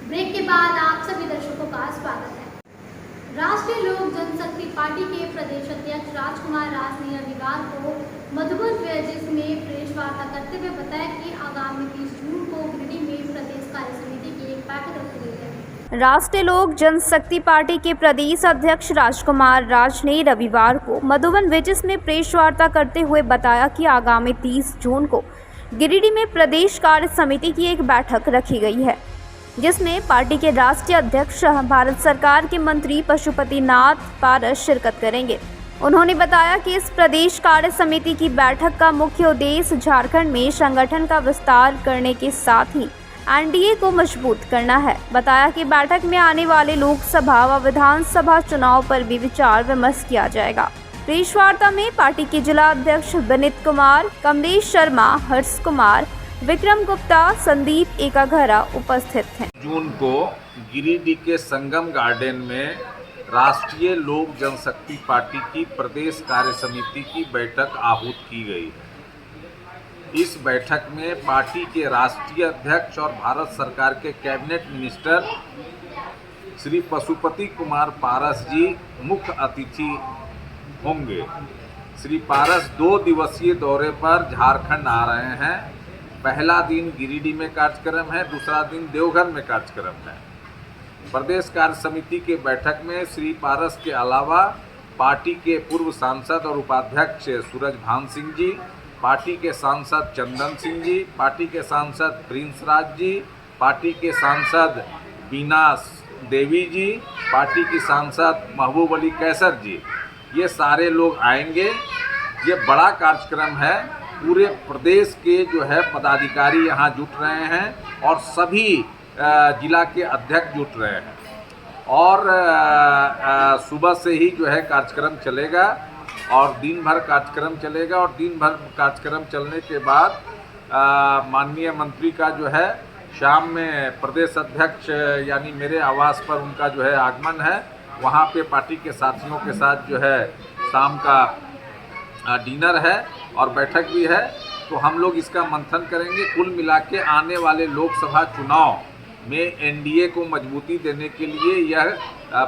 ब्रेक के बाद आप सभी दर्शकों का स्वागत है। राष्ट्रीय लोक जनशक्ति पार्टी के प्रदेश अध्यक्ष राजकुमार राज ने रविवार को मधुबन वेजिस में प्रेस वार्ता करते हुए बताया कि आगामी 30 जून को गिरिडीह में प्रदेश कार्य समिति की एक बैठक रखी गई है। राष्ट्रीय लोक जनशक्ति पार्टी के प्रदेश अध्यक्ष राजकुमार राज ने रविवार को मधुबन वेजिस में प्रेस वार्ता करते हुए बताया कि आगामी 30 जून को गिरिडीह में प्रदेश कार्य समिति की एक बैठक रखी गई है, जिसमें पार्टी के राष्ट्रीय अध्यक्ष भारत सरकार के मंत्री पशुपति नाथ पारस शिरकत करेंगे। उन्होंने बताया कि इस प्रदेश कार्य समिति की बैठक का मुख्य उद्देश्य झारखंड में संगठन का विस्तार करने के साथ ही NDA को मजबूत करना है। बताया कि बैठक में आने वाले लोकसभा व विधानसभा चुनाव पर भी विचार विमर्श किया जाएगा। प्रेस वार्ता में पार्टी के जिला अध्यक्ष विनीत कुमार, कमलेश शर्मा, हर्ष कुमार, विक्रम गुप्ता, संदीप एकाघरा उपस्थित हैं। जून को गिरिडीह के संगम गार्डन में राष्ट्रीय लोक जनशक्ति पार्टी की प्रदेश कार्य समिति की बैठक आहूत की गई है। इस बैठक में पार्टी के राष्ट्रीय अध्यक्ष और भारत सरकार के कैबिनेट मिनिस्टर श्री पशुपति कुमार पारस जी मुख्य अतिथि होंगे। श्री पारस 2 दिवसीय दौरे पर झारखंड आ रहे हैं। पहला दिन गिरिडीह में कार्यक्रम है, दूसरा दिन देवघर में कार्यक्रम है। प्रदेश कार्य समिति के बैठक में श्री पारस के अलावा पार्टी के पूर्व सांसद और उपाध्यक्ष सूरजभान सिंह जी, पार्टी के सांसद चंदन सिंह जी, पार्टी के सांसद प्रिंस राज जी, पार्टी के सांसद बीना देवी जी, पार्टी की सांसद महबूब अली कैसर जी, ये सारे लोग आएंगे। ये बड़ा कार्यक्रम है। पूरे प्रदेश के जो है पदाधिकारी यहाँ जुट रहे हैं और सभी जिला के अध्यक्ष जुट रहे हैं और सुबह से ही जो है कार्यक्रम चलेगा और दिन भर कार्यक्रम चलेगा और दिन भर कार्यक्रम चलने के बाद माननीय मंत्री का जो है शाम में प्रदेश अध्यक्ष यानी मेरे आवास पर उनका जो है आगमन है। वहाँ पे पार्टी के साथियों के साथ जो है शाम का डिनर है और बैठक भी है। तो हम लोग इसका मंथन करेंगे। कुल मिला के आने वाले लोकसभा चुनाव में NDA को मजबूती देने के लिए यह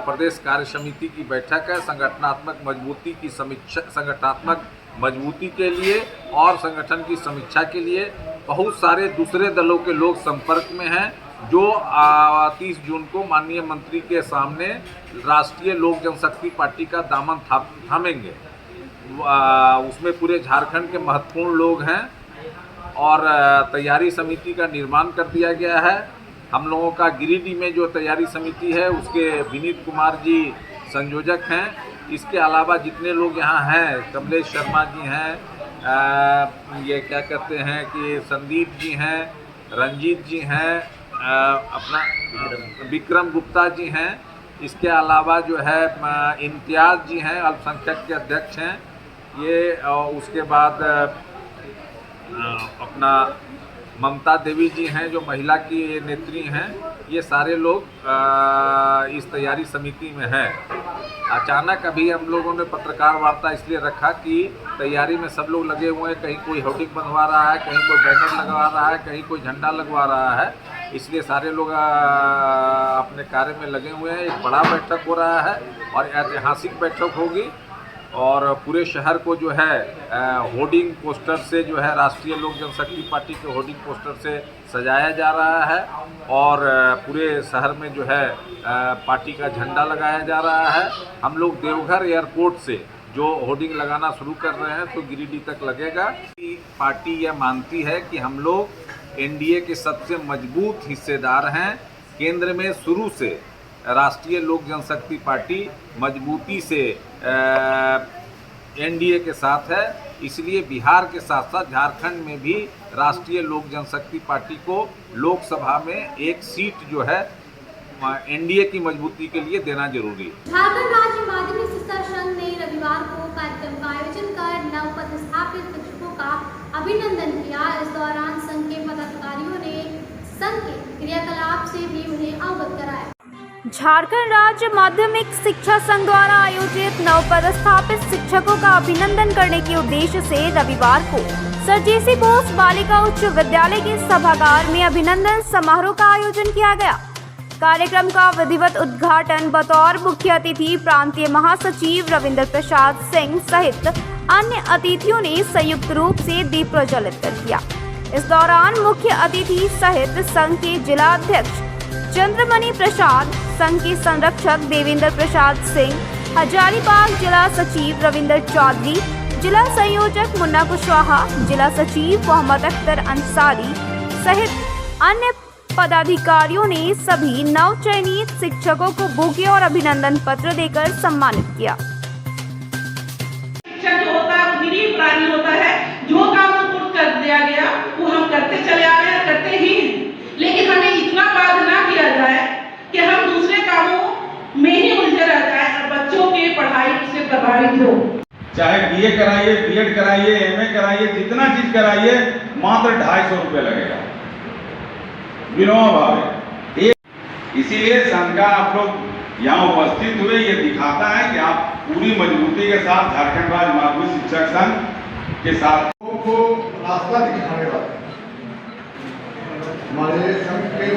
प्रदेश कार्य समिति की बैठक है। संगठनात्मक मजबूती की समीक्षा, संगठनात्मक मजबूती के लिए और संगठन की समीक्षा के लिए बहुत सारे दूसरे दलों के लोग संपर्क में हैं जो 30 जून को माननीय मंत्री के सामने राष्ट्रीय लोक जनशक्ति पार्टी का दामन थामेंगे। उसमें पूरे झारखंड के महत्वपूर्ण लोग हैं और तैयारी समिति का निर्माण कर दिया गया है। हम लोगों का गिरिडीह में जो तैयारी समिति है उसके विनीत कुमार जी संयोजक हैं। इसके अलावा जितने लोग यहाँ हैं, कमलेश शर्मा जी हैं, ये क्या कहते हैं कि संदीप जी हैं, रंजीत जी हैं, अपना विक्रम गुप्ता जी हैं। इसके अलावा जो है इम्तियाज़ जी हैं, अल्पसंख्यक के अध्यक्ष हैं ये। उसके बाद अपना ममता देवी जी हैं जो महिला की नेत्री हैं। ये सारे लोग इस तैयारी समिति में हैं। अचानक अभी हम लोगों ने पत्रकार वार्ता इसलिए रखा कि तैयारी में सब लोग लगे हुए हैं, कहीं कोई होर्डिंग बनवा रहा है, कहीं कोई बैनर लगवा रहा है, कहीं कोई झंडा लगवा रहा है, इसलिए सारे लोग अपने कार्य में लगे हुए हैं। एक बड़ा बैठक हो रहा है और ऐतिहासिक बैठक होगी और पूरे शहर को जो है होर्डिंग पोस्टर से जो है राष्ट्रीय लोक जनशक्ति पार्टी के होर्डिंग पोस्टर से सजाया जा रहा है और पूरे शहर में जो है पार्टी का झंडा लगाया जा रहा है। हम लोग देवघर एयरपोर्ट से जो होर्डिंग लगाना शुरू कर रहे हैं तो गिरिडीह तक लगेगा। पार्टी यह मानती है कि हम लोग एनडीए के सबसे मजबूत हिस्सेदार हैं। केंद्र में शुरू से राष्ट्रीय लोक जनशक्ति पार्टी मजबूती से एनडीए के साथ है, इसलिए बिहार के साथ साथ झारखंड में भी राष्ट्रीय लोक जनशक्ति पार्टी को लोकसभा में एक सीट जो है एनडीए की मजबूती के लिए देना जरूरी है। झारखंड राज्य माध्यमिक शिक्षा संघ ने रविवार को कार्यक्रम का आयोजन कर नवपदस्थापित शिक्षकों का अभिनंदन किया। इस दौरान संघ के पदाधिकारियों ने संघ के क्रियाकलाप से भी उन्हें अवगत कराया। झारखंड राज्य माध्यमिक शिक्षा संघ द्वारा आयोजित नवपदस्थापित शिक्षकों का अभिनंदन करने के उद्देश्य से रविवार को सर जेसी बोस बालिका उच्च विद्यालय के सभागार में अभिनंदन समारोह का आयोजन किया गया। कार्यक्रम का विधिवत उद्घाटन बतौर मुख्य अतिथि प्रांतीय महासचिव रविंद्र प्रसाद सिंह सहित अन्य अतिथियों ने संयुक्त रूप से दीप प्रज्वलित कर किया। इस दौरान मुख्य अतिथि सहित संघ के जिला अध्यक्ष चंद्रमणि प्रसाद, संघ के संरक्षक देवेंद्र प्रसाद सिंह, हजारीबाग जिला सचिव रविंद्र चौधरी, जिला संयोजक मुन्ना कुशवाहा, जिला सचिव मोहम्मद अख्तर अंसारी सहित अन्य पदाधिकारियों ने सभी नवचयनित शिक्षकों को बुके और अभिनंदन पत्र देकर सम्मानित किया। शिक्षक जो होता है निरीह प्राणी होता है, जो काम हमको कर दिया गया वो हम करते चले आ रहे हैं, करते ही हैं। लेकिन हमें इतना बाध ना किया जाए कि हम दूसरे कामों में ही उलझे रह जाए और बच्चों की पढ़ाई से प्रभावित हो। चाहे बीए कराइए, बीएड कराइए, एमए कराइए, जितना चीज कराइए, मात्र 250 रुपये लगेगा विनोबा भावे। इसीलिए संघ का आप लोग यहाँ उपस्थित हुए, ये दिखाता है कि आप पूरी मजबूती के साथ झारखंड राज्य माध्यमिक शिक्षक संघ के साथ को रास्ता दिखाने वाले हमारे संघ के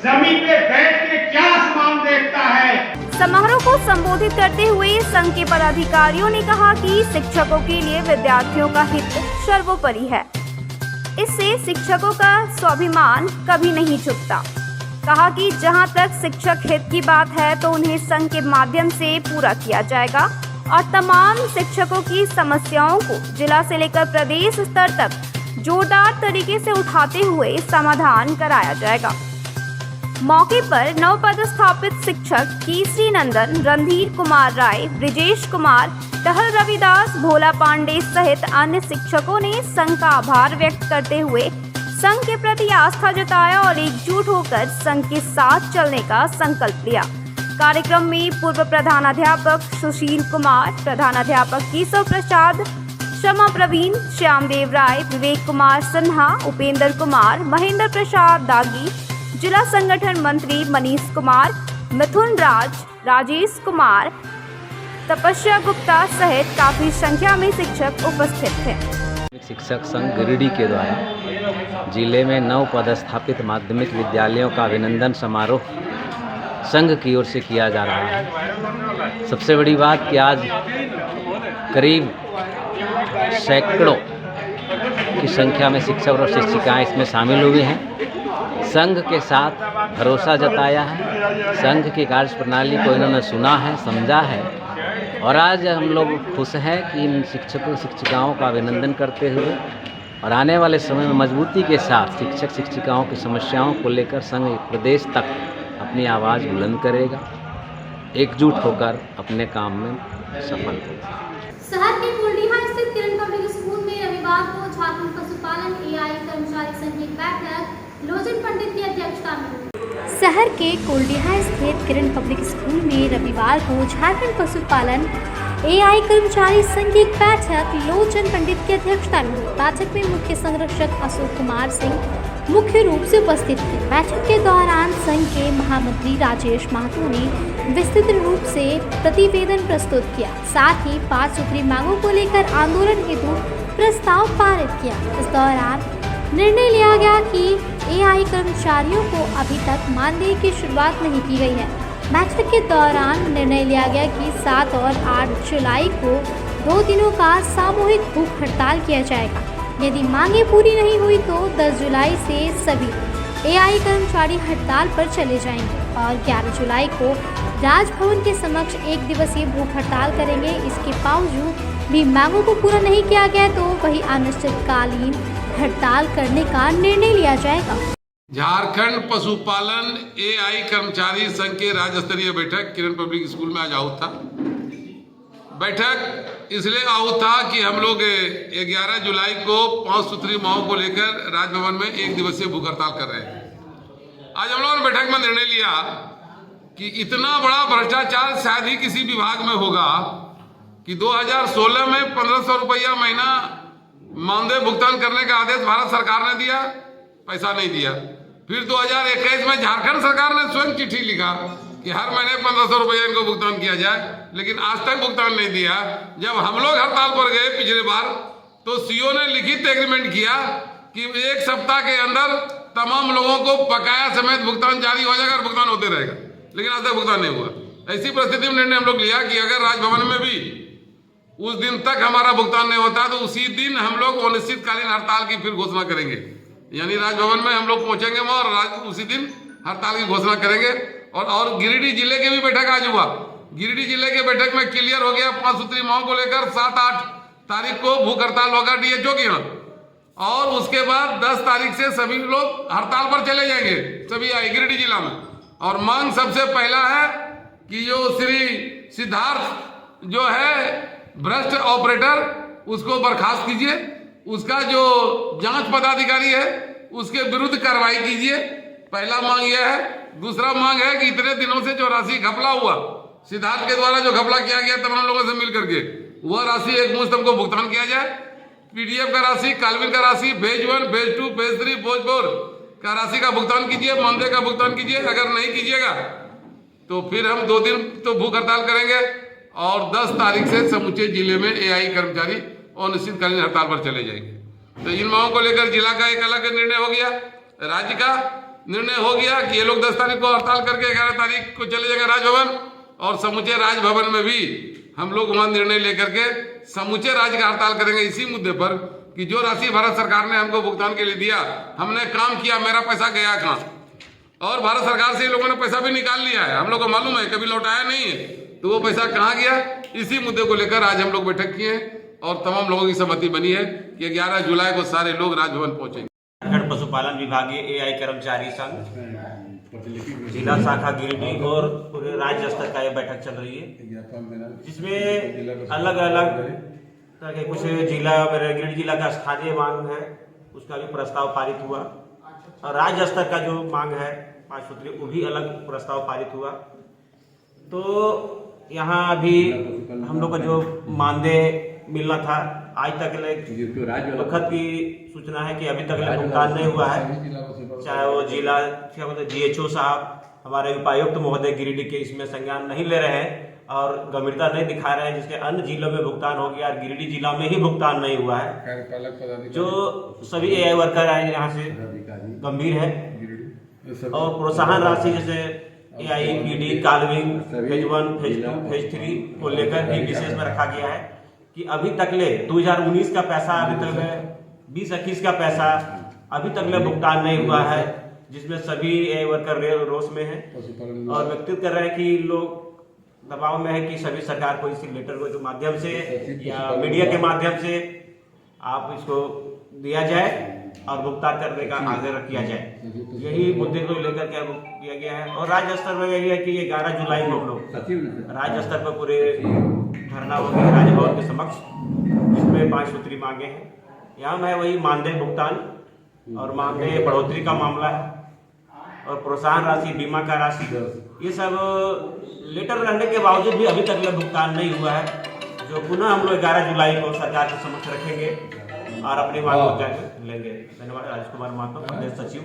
जमीन पे बैठ के क्या आसमान देखता है। समारोह को संबोधित करते हुए संघ के पदाधिकारियों ने कहा कि शिक्षकों के लिए विद्यार्थियों का हित सर्वोपरि है। इससे शिक्षकों का स्वाभिमान कभी नहीं झुकता। कहा कि जहां तक शिक्षक हित की बात है तो उन्हें संघ के माध्यम से पूरा किया जाएगा और तमाम शिक्षकों की समस्याओं को जिला से लेकर प्रदेश स्तर तक जोरदार तरीके से उठाते हुए समाधान कराया जाएगा। मौके पर नवपदस्थापित शिक्षक केसरी नंदन, रणधीर कुमार राय, ब्रिजेश कुमार, टहल रविदास, भोला पांडे सहित अन्य शिक्षकों ने संघ का आभार व्यक्त करते हुए संघ के प्रति आस्था जताया और एकजुट होकर संघ के साथ चलने का संकल्प लिया। कार्यक्रम में पूर्व प्रधानाध्यापक सुशील कुमार, प्रधानाध्यापक केशव प्रसाद, शमा प्रवीण, श्यामदेव राय, विवेक कुमार सिन्हा, उपेंद्र कुमार, महेंद्र प्रसाद दागी, जिला संगठन मंत्री मनीष कुमार, मिथुन राज, राजेश कुमार, तपस्या गुप्ता सहित काफी संख्या में शिक्षक उपस्थित थे। शिक्षक संघ गिरिडीह के द्वारा जिले में नव पदस्थापित माध्यमिक विद्यालयों का अभिनंदन समारोह संघ की ओर से किया जा रहा है। सबसे बड़ी बात कि आज करीब सैकड़ों की संख्या में शिक्षक और शिक्षिकाएं इसमें शामिल हुए हैं। संघ के साथ भरोसा जताया है, संघ की कार्यप्रणाली को इन्होंने सुना है, समझा है और आज हम लोग खुश हैं कि इन शिक्षकों शिक्षिकाओं का अभिनंदन करते हुए और आने वाले समय में मजबूती के साथ शिक्षक शिक्षिकाओं की समस्याओं को लेकर संघ प्रदेश तक अपनी आवाज़ बुलंद करेगा, एकजुट होकर अपने काम में सफल होगा। शहर के कुलडीहा स्थित किरण पब्लिक स्कूल में रविवार को झारखंड पशुपालन एआई कर्मचारी संघ की बैठक लोचन पंडित की अध्यक्षता में हुई। शहर के कुलडीहा स्थित किरण पब्लिक स्कूल में रविवार को झारखंड पशुपालन एआई कर्मचारी संघ की बैठक लोचन पंडित की अध्यक्षता में हुई। बैठक में मुख्य संरक्षक अशोक कुमार सिंह, मुख्य रूप से उपस्थित थे। बैठक के दौरान संघ के महामंत्री राजेश महतो ने विस्तृत रूप से प्रतिवेदन प्रस्तुत किया, साथ ही 5 सूत्री मांगों को लेकर आंदोलन हेतु प्रस्ताव पारित किया। इस दौरान निर्णय लिया गया कि एआई कर्मचारियों को अभी तक मानदेय की शुरुआत नहीं की गई है। बैठक के दौरान निर्णय लिया गया कि 7 और 8 जुलाई को 2 दिनों का सामूहिक भूख हड़ताल किया जाएगा। यदि मांगे पूरी नहीं हुई तो 10 जुलाई से सभी एआई कर्मचारी हड़ताल पर चले जाएंगे और 11 जुलाई को राजभवन के समक्ष 1 दिवसीय भूख हड़ताल करेंगे। इसके बावजूद भी मांगों को पूरा नहीं किया गया तो वही अनिश्चितकालीन हड़ताल करने का निर्णय लिया जाएगा। झारखंड पशुपालन एआई कर्मचारी संघ के राज्य स्तरीय बैठक किरण पब्लिक स्कूल में आज आहूत था। बैठक इसलिए आहूत था कि हम लोग 11 जुलाई को 5 सूत्री मांगों को लेकर राजभवन में 1 दिवसीय भूख हड़ताल कर रहे हैं। आज हम लोगों ने बैठक में निर्णय लिया कि इतना बड़ा भ्रष्टाचार शायद ही किसी विभाग में होगा कि 2016 में 1500 रुपया महीना मानदेय भुगतान करने का आदेश भारत सरकार ने दिया, पैसा नहीं दिया। फिर 2021 में झारखंड सरकार ने स्वयं चिट्ठी लिखा कि हर महीने 1500 रुपया इनको भुगतान किया जाए, लेकिन आज तक भुगतान नहीं दिया। जब हम लोग हड़ताल पर गए पिछले बार तो सीओ ने लिखित एग्रीमेंट किया कि 1 सप्ताह के अंदर तमाम लोगों को बकाया समेत भुगतान जारी हो जाएगा और भुगतान होते रहेगा, लेकिन आज तक भुगतान नहीं हुआ। ऐसी परिस्थिति में निर्णय हम लोग लिया कि अगर राजभवन में भी उस दिन तक हमारा भुगतान नहीं होता तो उसी दिन हम लोग अनिश्चितकालीन हड़ताल की फिर घोषणा करेंगे, यानी राजभवन में हम लोग पहुंचेंगे और उसी दिन हड़ताल की घोषणा करेंगे। और गिरिडीह जिले की भी बैठक आज हुआ। गिरिडीह जिले के बैठक में क्लियर हो गया 5 सूत्री मांगों को लेकर 7-8 तारीख को भूख हड़ताल होगा डीएचओ के यहाँ, और उसके बाद 10 तारीख से सभी लोग हड़ताल पर चले जाएंगे, सभी आए गिरिडीह जिला में। और मांग सबसे पहला है कि जो श्री सिद्धार्थ जो है भ्रष्ट ऑपरेटर, उसको बर्खास्त कीजिए। उसका जो जांच पदाधिकारी है उसके विरुद्ध कार्रवाई कीजिए, पहला मांग यह है। दूसरा मांग है कि इतने दिनों से जो राशि घपला हुआ, सिद्धार्थ के द्वारा जो घपला किया गया तमाम लोगों से मिल करके, वह राशि एक मुश्त हमको भुगतान किया जाए। पीडीएफ का राशि, कालविन का राशि, फेज 1, फेज 2, फेज 3, फेज 4 का राशि का भुगतान कीजिए, मानदेय का भुगतान कीजिए। अगर नहीं कीजिएगा तो फिर हम 2 दिन तो भूख हड़ताल करेंगे और 10 तारीख से समूचे जिले में एआई कर्मचारी अनिश्चितकालीन हड़ताल पर चले जाएंगे। तो इन मांगों को लेकर जिला का एक अलग निर्णय हो गया, राज्य का निर्णय हो गया कि ये लोग 10 तारीख को हड़ताल करके 11 तारीख को चले जाएंगे राजभवन, और समूचे राजभवन में भी हम लोग वहां निर्णय लेकर के समूचे राज्य का हड़ताल करेंगे इसी मुद्दे पर कि जो राशि भारत सरकार ने हमको भुगतान के लिए दिया, हमने काम किया, मेरा पैसा गया कहाँ, और भारत सरकार से लोगों ने पैसा भी निकाल लिया है, हम लोग को मालूम है, कभी लौटाया नहीं है, तो वो पैसा कहाँ गया। इसी मुद्दे को लेकर आज हम लोग बैठक किए और तमाम लोगों की सहमति बनी है कि 11 जुलाई को सारे लोग राजभवन पहुंचेंगे। झारखंड पशुपालन विभागीय एआई कर्मचारी संघ जिला शाखा गिरिडीह और पूरे राज्य स्तर का यह बैठक चल रही है, जिसमें अलग अलग तरह के कुछ जिला गिरिडीह जिला का स्थानीय मांग है, उसका भी प्रस्ताव पारित हुआ, और राज्य स्तर का जो मांग है 5 सूत्री, वो भी अलग प्रस्ताव पारित हुआ। तो यहाँ अभी हम लोग का जो मानदेय मिलना था, आज तक वक्त की सूचना है कि अभी तक भुगतान नहीं हुआ है। चाहे वो जिला डीएचओ साहब, हमारे उपायुक्त महोदय गिरिडीह के इसमें संज्ञान नहीं ले रहे हैं और गंभीरता नहीं दिखा रहे हैं, जिसके अन्य जिलों में भुगतान हो गया और गिरिडीह जिला में ही भुगतान नहीं हुआ है। जो सभी एआई वर्कर आए यहाँ से गंभीर है, और प्रोत्साहन राशि जैसे AI PD calving phase 1, phase 2, phase 3 को लेकर भी विशेष में रखा गया है कि अभी तक ले 2019 का पैसा, अभी तक ले 2021 का पैसा अभी तक ले भुगतान नहीं हुआ है, जिसमें सभी एआई वर्कर रोष में हैं और व्यक्तिगत कर रहे हैं कि लोग दबाव में है कि सभी सरकार को इसी लेटर के माध्यम से या मीडिया के माध्यम से आप इसको दिया जाए और भुगतान करने का आग्रह किया जाए। यही मुद्दे को लेकर के किया गया है। और राज्य स्तर पर यही है कि 11 जुलाई को हम लोग राज्य स्तर पर पूरे धरना होगी राजभवन के समक्ष, जिसमें 5 सूत्री मांगे हैं। यहाँ में वही मानदेय भुगतान और मानदेय बढ़ोतरी का मामला है, और प्रोत्साहन राशि, बीमा का राशि, ये सब लेटर रहने के बावजूद भी अभी तक भुगतान नहीं हुआ है, जो पुनः हम लोग 11 जुलाई को सरकार के समक्ष रखेंगे और अपनी मांगों को लेंगे। धन्यवाद। राजकुमार महतो, प्रदेश सचिव।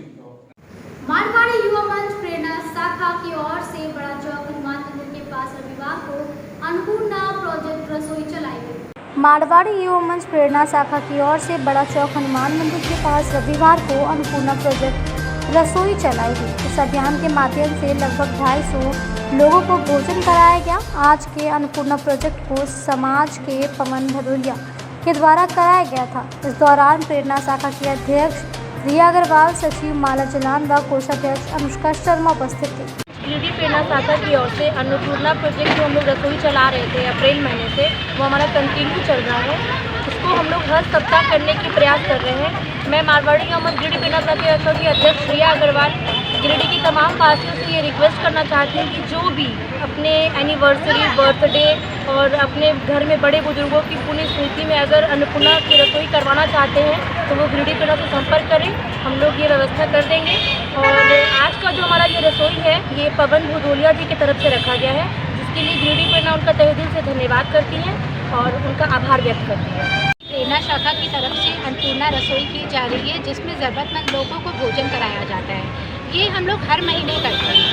मारवाड़ी युवा मंच प्रेरणा शाखा की ओर से बड़ा चौक हनुमान मंदिर के पास रविवार को अन्नपूर्णा प्रोजेक्ट रसोई चलाई गई। मारवाड़ी युवा मंच प्रेरणा शाखा की ओर से बड़ा चौक हनुमान मंदिर के पास रविवार को अन्नपूर्णा प्रोजेक्ट रसोई चलाई गई। इस अभियान के माध्यम से लगभग 250 लोगों को भोजन कराया गया। आज के अन्नपूर्णा प्रोजेक्ट को समाज के पवन भदौरिया के द्वारा कराया गया था। इस दौरान प्रेरणा शाखा की अध्यक्ष रिया अग्रवाल, सचिव माला जलान व कोषाध्यक्ष अनुष्का शर्मा उपस्थित थे। गिरिडीह प्रेरणा शाखा की ओर से अन्नपूर्णा प्रोजेक्ट जो हम लोग रसोई चला रहे थे अप्रैल महीने से, वो हमारा कंटिन्यू चल रहा है। इसको हम लोग हर सप्ताह करने की प्रयास कर रहे हैं। मैं मारवाड़ी युवा मंच गिरिडीह प्रेरणा शाखा की अध्यक्ष रिया अग्रवाल गिरिडीह की तमाम वासियों से ये रिक्वेस्ट करना चाहती हूँ कि जो भी अपने एनिवर्सरी, बर्थडे और अपने घर में बड़े बुजुर्गों की पुण्य स्मृति में अगर अन्नपूर्णा की रसोई करवाना चाहते हैं तो वो गिरिडीह प्रेरणा से संपर्क करें। हम लोग ये व्यवस्था कर देंगे। और आज का जो हमारा ये रसोई है ये पवन भदौरिया जी की तरफ से रखा गया है, जिसके लिए गिरिडीह प्रेरणा उनका तहे दिल से धन्यवाद करती हैं और उनका आभार व्यक्त करती है। प्रेरणा शाखा की तरफ से अन्नपूर्णा रसोई की जा रही है, जिसमें ज़रूरतमंद लोगों को भोजन कराया जाता है। ये हम लोग हर महीने करते हैं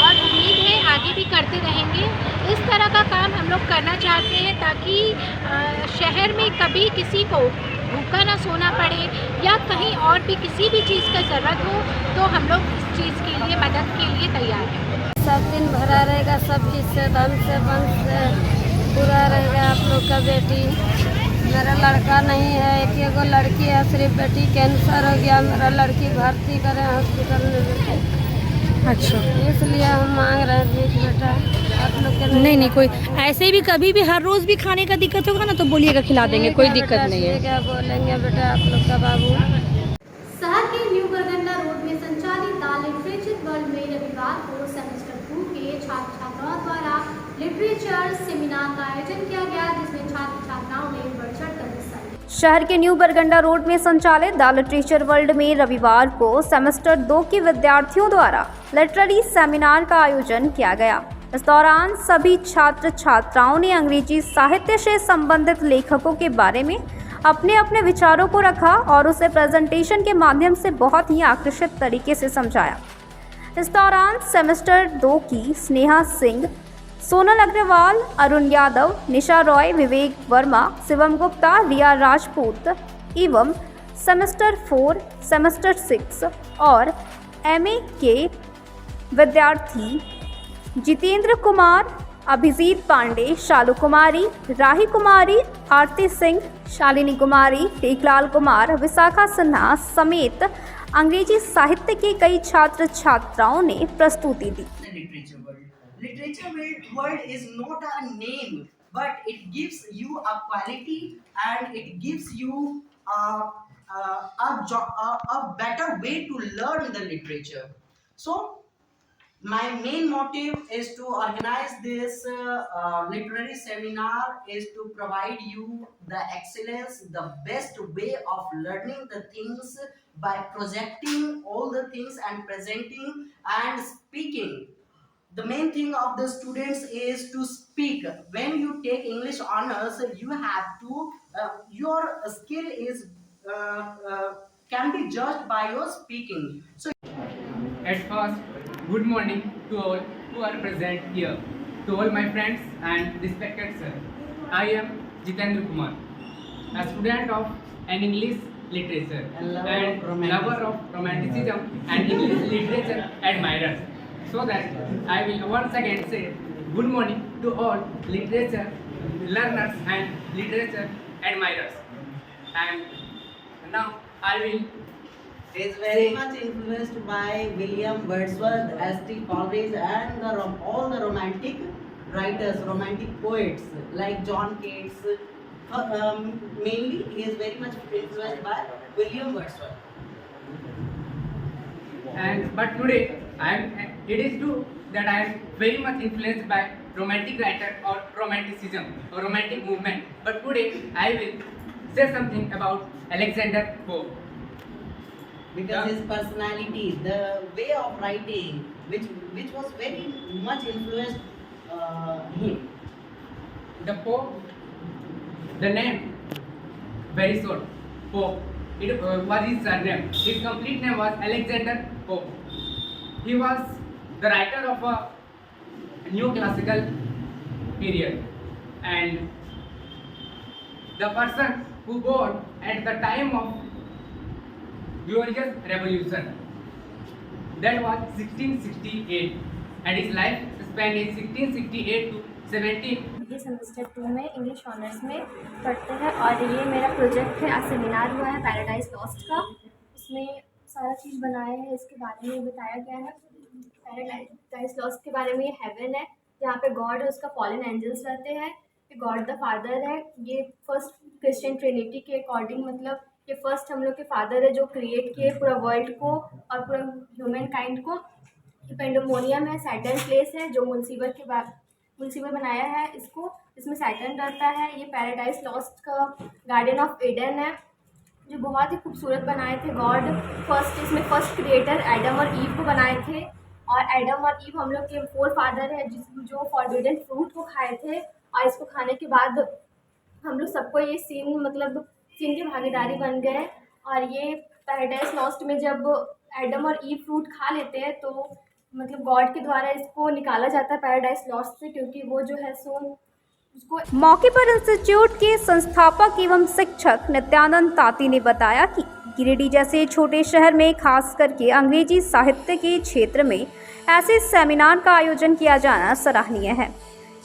और उम्मीद है आगे भी करते रहेंगे। इस तरह का काम हम लोग करना चाहते हैं ताकि शहर में कभी किसी को भूखा ना सोना पड़े या कहीं और भी किसी भी चीज़ का ज़रूरत हो तो हम लोग इस चीज़ के लिए मदद के लिए तैयार हैं। सब दिन भरा रहेगा, सब चीज़ से धन से वन से पूरा रहेगा। आप लोग का बेटी, मेरा लड़का नहीं है, एक गो लड़की है, सिर्फ बेटी कैंसर हो गया। मेरा लड़की भर्ती करें हॉस्पिटल में बेटी। अच्छा, इसलिए हम मांग रहे हैं बेटा आप लोग के। नहीं कोई ऐसे भी कभी भी हर रोज़ भी खाने का दिक्कत होगा ना तो बोलिएगा, खिला देंगे, कोई दिक्कत नहीं है। क्या बोलेंगे बेटा आप लोग का बाबू। शहर के न्यू बरगंडा रोड में संचालित द लिटरेचर वर्ल्ड में रविवार को सेमेस्टर 2 के छात्र छात्राओं द्वारा लिटरेचर सेमिनार का आयोजन किया गया, जिसमें छात्र छात्राओं ने बढ़ चढ़कर हिस्सा लिया। शहर के न्यू बरगंडा रोड में संचालित द लिटरेचर वर्ल्ड में रविवार को सेमेस्टर 2 के विद्यार्थियों द्वारा लिटरेरी सेमिनार का आयोजन किया गया। इस दौरान सभी छात्र छात्राओं ने अंग्रेजी साहित्य से संबंधित लेखकों के बारे में अपने अपने विचारों को रखा और उसे प्रेजेंटेशन के माध्यम से बहुत ही आकर्षित तरीके से समझाया। इस दौरान सेमेस्टर 2 की स्नेहा सिंह, सोनल अग्रवाल, अरुण यादव, निशा रॉय, विवेक वर्मा, शिवम गुप्ता, रिया राजपूत एवं सेमेस्टर 4, सेमेस्टर 6 और MA के विद्यार्थी जितेंद्र कुमार, अभिजीत पांडे, शालू कुमारी, राही कुमारी, आरती सिंह, शालिनी कुमारी, टेकलाल कुमार, विशाखा सिन्हा समेत अंग्रेजी साहित्य के कई छात्र छात्राओं ने प्रस्तुति दी। Literature world is not a name, but it gives you a quality and it gives you a better way to learn the literature. So, my main motive is to organize this literary seminar is to provide you the excellence, the best way of learning the things by projecting all the things and presenting and speaking. The main thing of the students is to speak. When you take English honors, you have to, your skill is can be judged by your speaking. So, at first, good morning to all who are present here, to all my friends and respected sir. I am Jitendra Kumar, a student of an English literature and lover of romanticism and English literature admirers. So that I will once again say good morning to all literature learners and literature admirers. And now I will. Is very much influenced by William Wordsworth, S.T. Coleridge, and all the romantic writers, romantic poets like John Keats. Mainly, he is very much influenced by William Wordsworth. But today, it is true that I am very much influenced by romantic writer or romanticism or romantic movement. But today, I will say something about Alexander Pope. Because his personality, the way of writing, which was very much influenced him. The Pope The name, very short, Pope. It was his surname. His complete name was Alexander Pope. He was the writer of a new classical period, and the person who born at the time of glorious revolution, that was 1668, and his life span is 1668 to 17. ये semester 2 में English honours में पढ़ते हैं और ये मेरा project है। आज सेमिनार हुआ है पैराडाइज लॉस्ट का, उसमें सारा चीज़ बनाया है, इसके बारे में बताया गया है। पैराडाइज लॉस्ट के बारे में ये हेवन है जहाँ पे गॉड है, उसका फॉलन एंजल्स रहते हैं, ये गॉड द फादर है। ये फर्स्ट क्रिश्चियन ट्रिनिटी के अकॉर्डिंग, मतलब ये फर्स्ट हम लोग के फादर है जो क्रिएट किए पूरा वर्ल्ड को और पूरा ह्यूमन काइंड को। पेंडोमोनियम है, सैटर्न प्लेस है जो मुल्सीवर बनाया है इसको, इसमें सैटर्न रहता है। ये पैराडाइज लॉस्ट का गार्डन ऑफ ईडन है जो बहुत ही खूबसूरत बनाए थे गॉड। इसमें फर्स्ट क्रिएटर एडम और ईव को बनाए थे, और एडम और ईव हम लोग के फोर फादर है जो फॉरबिडन फ्रूट को खाए थे, और इसको खाने के बाद हम लोग सबको ये सीन की भागीदारी बन गए। और ये पैराडाइज लॉस्ट में जब एडम और ईव फ्रूट खा लेते हैं तो मतलब गॉड के द्वारा इसको निकाला जाता है पैराडाइज लॉस्ट से, क्योंकि वो जो है सो उसको। मौके पर इंस्टीट्यूट के संस्थापक एवं शिक्षक नित्यानंद ताती ने बताया कि गिरिडीह जैसे छोटे शहर में खास करके अंग्रेजी साहित्य के क्षेत्र में ऐसे सेमिनार का आयोजन किया जाना सराहनीय है।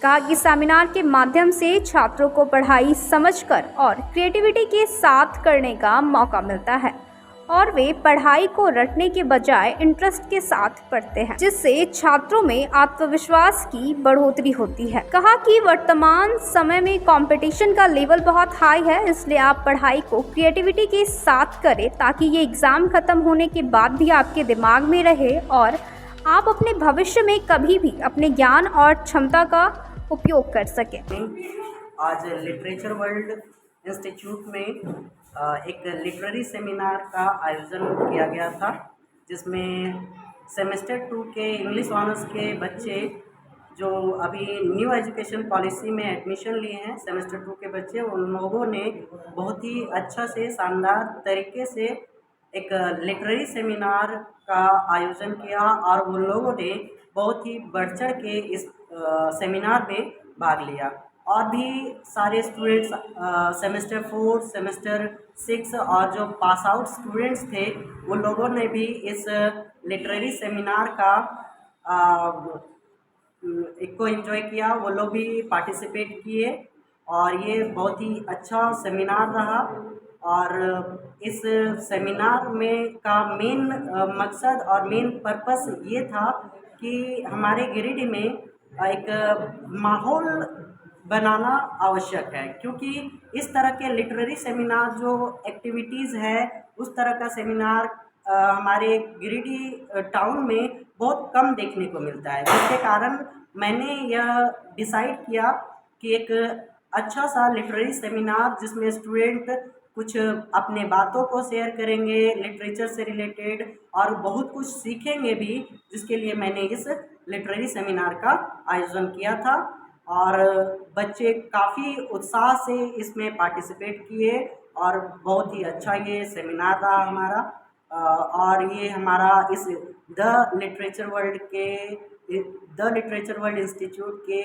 कहा कि सेमिनार के माध्यम से छात्रों को पढ़ाई समझकर और क्रिएटिविटी के साथ करने का मौका मिलता है और वे पढ़ाई को रटने के बजाय इंटरेस्ट के साथ पढ़ते हैं, जिससे छात्रों में आत्मविश्वास की बढ़ोतरी होती है। कहा कि वर्तमान समय में कंपटीशन का लेवल बहुत हाई है, इसलिए आप पढ़ाई को क्रिएटिविटी के साथ करें ताकि ये एग्ज़ाम ख़त्म होने के बाद भी आपके दिमाग में रहे और आप अपने भविष्य में कभी भी अपने ज्ञान और क्षमता का उपयोग कर सकें। आज लिटरेचर वर्ल्ड इंस्टीट्यूट में एक लिटरेरी सेमिनार का आयोजन किया गया था, जिसमें सेमेस्टर 2 के इंग्लिश ऑनर्स के बच्चे जो अभी न्यू एजुकेशन पॉलिसी में एडमिशन लिए हैं, सेमेस्टर 2 के बच्चे, उन लोगों ने बहुत ही अच्छा से शानदार तरीके से एक लिटरेरी सेमिनार का आयोजन किया और उन लोगों ने बहुत ही बढ़ चढ़ के इस सेमिनार में भाग लिया। और भी सारे स्टूडेंट्स सेमेस्टर 4, सेमेस्टर 6 और जो पास आउट स्टूडेंट्स थे उन लोगों ने भी इस लिटरेरी सेमिनार का को एंजॉय किया, वो लोग भी पार्टिसिपेट किए और ये बहुत ही अच्छा सेमिनार रहा। और इस सेमिनार में का मेन मकसद और मेन पर्पस ये था कि हमारे गिरिडीह में एक माहौल बनाना आवश्यक है, क्योंकि इस तरह के लिटरेरी सेमिनार जो एक्टिविटीज़ है उस तरह का सेमिनार हमारे गिरिडीह टाउन में बहुत कम देखने को मिलता है, जिसके कारण मैंने यह डिसाइड किया कि एक अच्छा सा लिटरेरी सेमिनार जिसमें स्टूडेंट कुछ अपने बातों को शेयर करेंगे लिटरेचर से रिलेटेड और बहुत कुछ सीखेंगे भी, जिसके लिए मैंने इस लिटरेरी सेमिनार का आयोजन किया था। और बच्चे काफ़ी उत्साह से इसमें पार्टिसिपेट किए और बहुत ही अच्छा ये सेमिनार रहा हमारा। और ये हमारा इस द लिटरेचर वर्ल्ड इंस्टीट्यूट के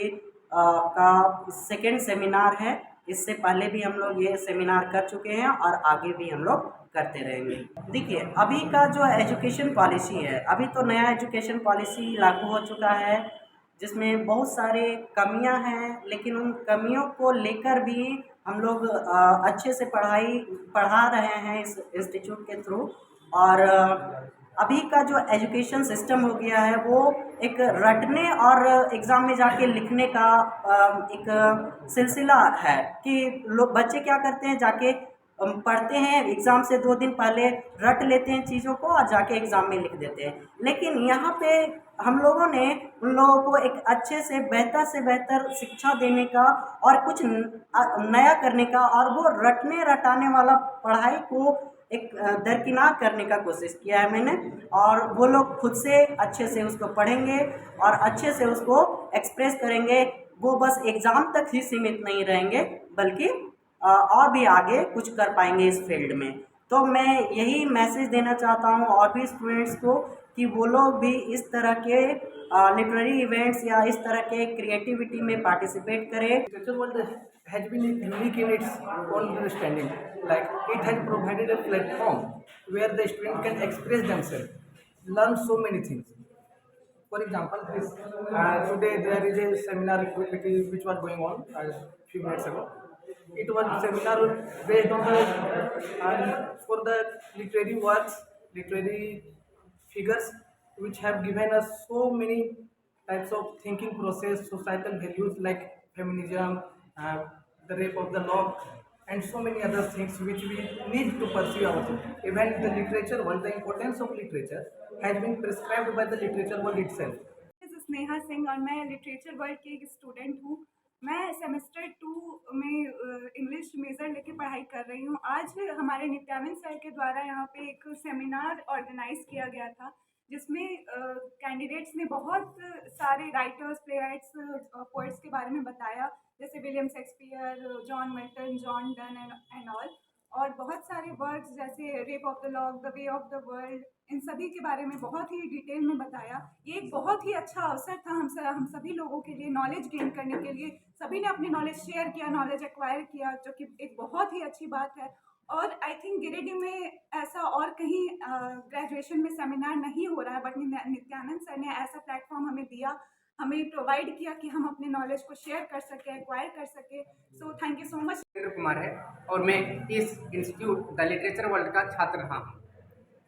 का सेकेंड सेमिनार है। इससे पहले भी हम लोग ये सेमिनार कर चुके हैं और आगे भी हम लोग करते रहेंगे। देखिए, अभी का जो एजुकेशन पॉलिसी है, अभी तो नया एजुकेशन पॉलिसी लागू हो चुका है जिसमें बहुत सारे कमियां हैं, लेकिन उन कमियों को लेकर भी हम लोग अच्छे से पढ़ा रहे हैं इस इंस्टीट्यूट के थ्रू। और अभी का जो एजुकेशन सिस्टम हो गया है वो एक रटने और एग्ज़ाम में जाके लिखने का एक सिलसिला है कि लोग बच्चे क्या करते हैं, जाके पढ़ते हैं, एग्ज़ाम से 2 दिन पहले रट लेते हैं चीज़ों को और जाके एग्ज़ाम में लिख देते हैं। लेकिन यहाँ पे हम लोगों ने उन लोगों को एक अच्छे से बेहतर शिक्षा देने का और कुछ नया करने का और वो रटने रटाने वाला पढ़ाई को एक दरकिनार करने का कोशिश किया है मैंने। और वो लोग खुद से अच्छे से उसको पढ़ेंगे और अच्छे से उसको एक्सप्रेस करेंगे। वो बस एग्ज़ाम तक ही सीमित नहीं रहेंगे, बल्कि और भी आगे कुछ कर पाएंगे इस फील्ड में। तो मैं यही मैसेज देना चाहता हूँ और भी स्टूडेंट्स को कि वो लोग भी इस तरह के लिटरेरी इवेंट्स या इस तरह के क्रिएटिविटी में पार्टिसिपेट करें। has been unique in its own understanding. Like it has provided a platform where the student can express themselves, learn so many things. For example, this today there is a seminar which was going on a few minutes ago. It was a seminar based on for the literary works, literary figures, which have given us so many types of thinking process, societal values like feminism, the rape of the law, and so many other things which we need to pursue ourselves. Even the literature world, the importance of literature has been prescribed by the literature world itself. Sneha Singh और मैं literature world की एक student हूँ। मैं semester 2 में English major लेके पढ़ाई कर रही हूँ। आज हमारे नित्यानंद सर के द्वारा यहाँ पे एक सेमिनार ऑर्गेनाइज किया गया था, जिसमें कैंडिडेट्स ने बहुत सारे राइटर्स, प्लेराइट्स, पोइट्स के बारे में बताया, जैसे William Shakespeare, John Milton, John Donne and all, और बहुत सारे वर्क्स जैसे rape of the law, the way of the world, इन सभी के बारे में बहुत ही डिटेल में बताया। ये एक बहुत ही अच्छा अवसर था हम सभी लोगों के लिए, नॉलेज गेन करने के लिए। सभी ने अपनी नॉलेज शेयर किया, नॉलेज एक्वायर किया, जो कि एक बहुत ही अच्छी बात है। और आई थिंक गिरिडीह में ऐसा और कहीं ग्रेजुएशन में सेमिनार नहीं हो रहा है, बट नित्यानंद सर ने ऐसा प्लेटफॉर्म हमें दिया, हमें प्रोवाइड किया कि हम अपने नॉलेज को शेयर कर सकें, एक्वायर कर सकें। So thank you so much. Jitendra Kumar है और मैं इस इंस्टीट्यूट द लिटरेचर वर्ल्ड का छात्र रहा हूँ।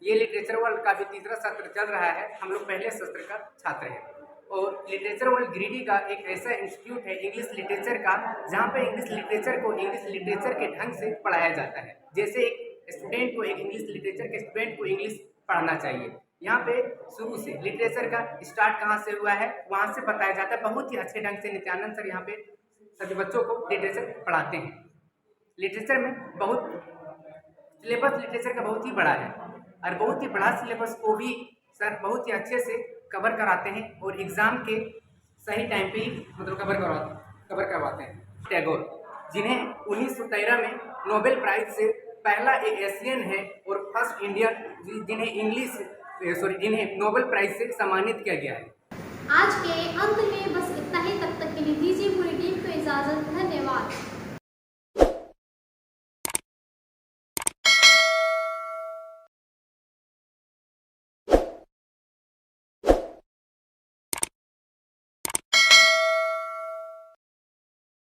ये लिटरेचर वर्ल्ड का भी तीसरा सत्र चल रहा है, हम लोग पहले सत्र का छात्र हैं। और लिटरेचर वर्ल्ड गिरिडीह का एक ऐसा इंस्टीट्यूट है इंग्लिश लिटरेचर का, जहाँ पे इंग्लिश लिटरेचर को इंग्लिश लिटरेचर के ढंग से पढ़ाया जाता है, जैसे एक स्टूडेंट को, एक इंग्लिश लिटरेचर के स्टूडेंट को इंग्लिश पढ़ना चाहिए। यहाँ पे शुरू से लिटरेचर का स्टार्ट कहाँ से हुआ है वहाँ से बताया जाता है। बहुत ही अच्छे ढंग से नित्यानंद सर यहाँ पे सभी बच्चों को लिटरेचर पढ़ाते हैं। लिटरेचर में बहुत सिलेबस लिटरेचर का बहुत ही बड़ा है और बहुत ही बड़ा सिलेबस को भी सर बहुत ही अच्छे से कवर कराते हैं और एग्ज़ाम के सही टाइम पे ही मतलब कवर करवाते हैं। टैगोर, जिन्हें 1913 में नोबेल प्राइज़ से पहला एक एशियन है और फर्स्ट इंडियन जिन्हें नोबेल प्राइज़ से सम्मानित किया गया है। आज के अंत में बस इतना ही। तब तक के लिए दीजिए पूरी टीम को इजाज़त। धन्यवाद।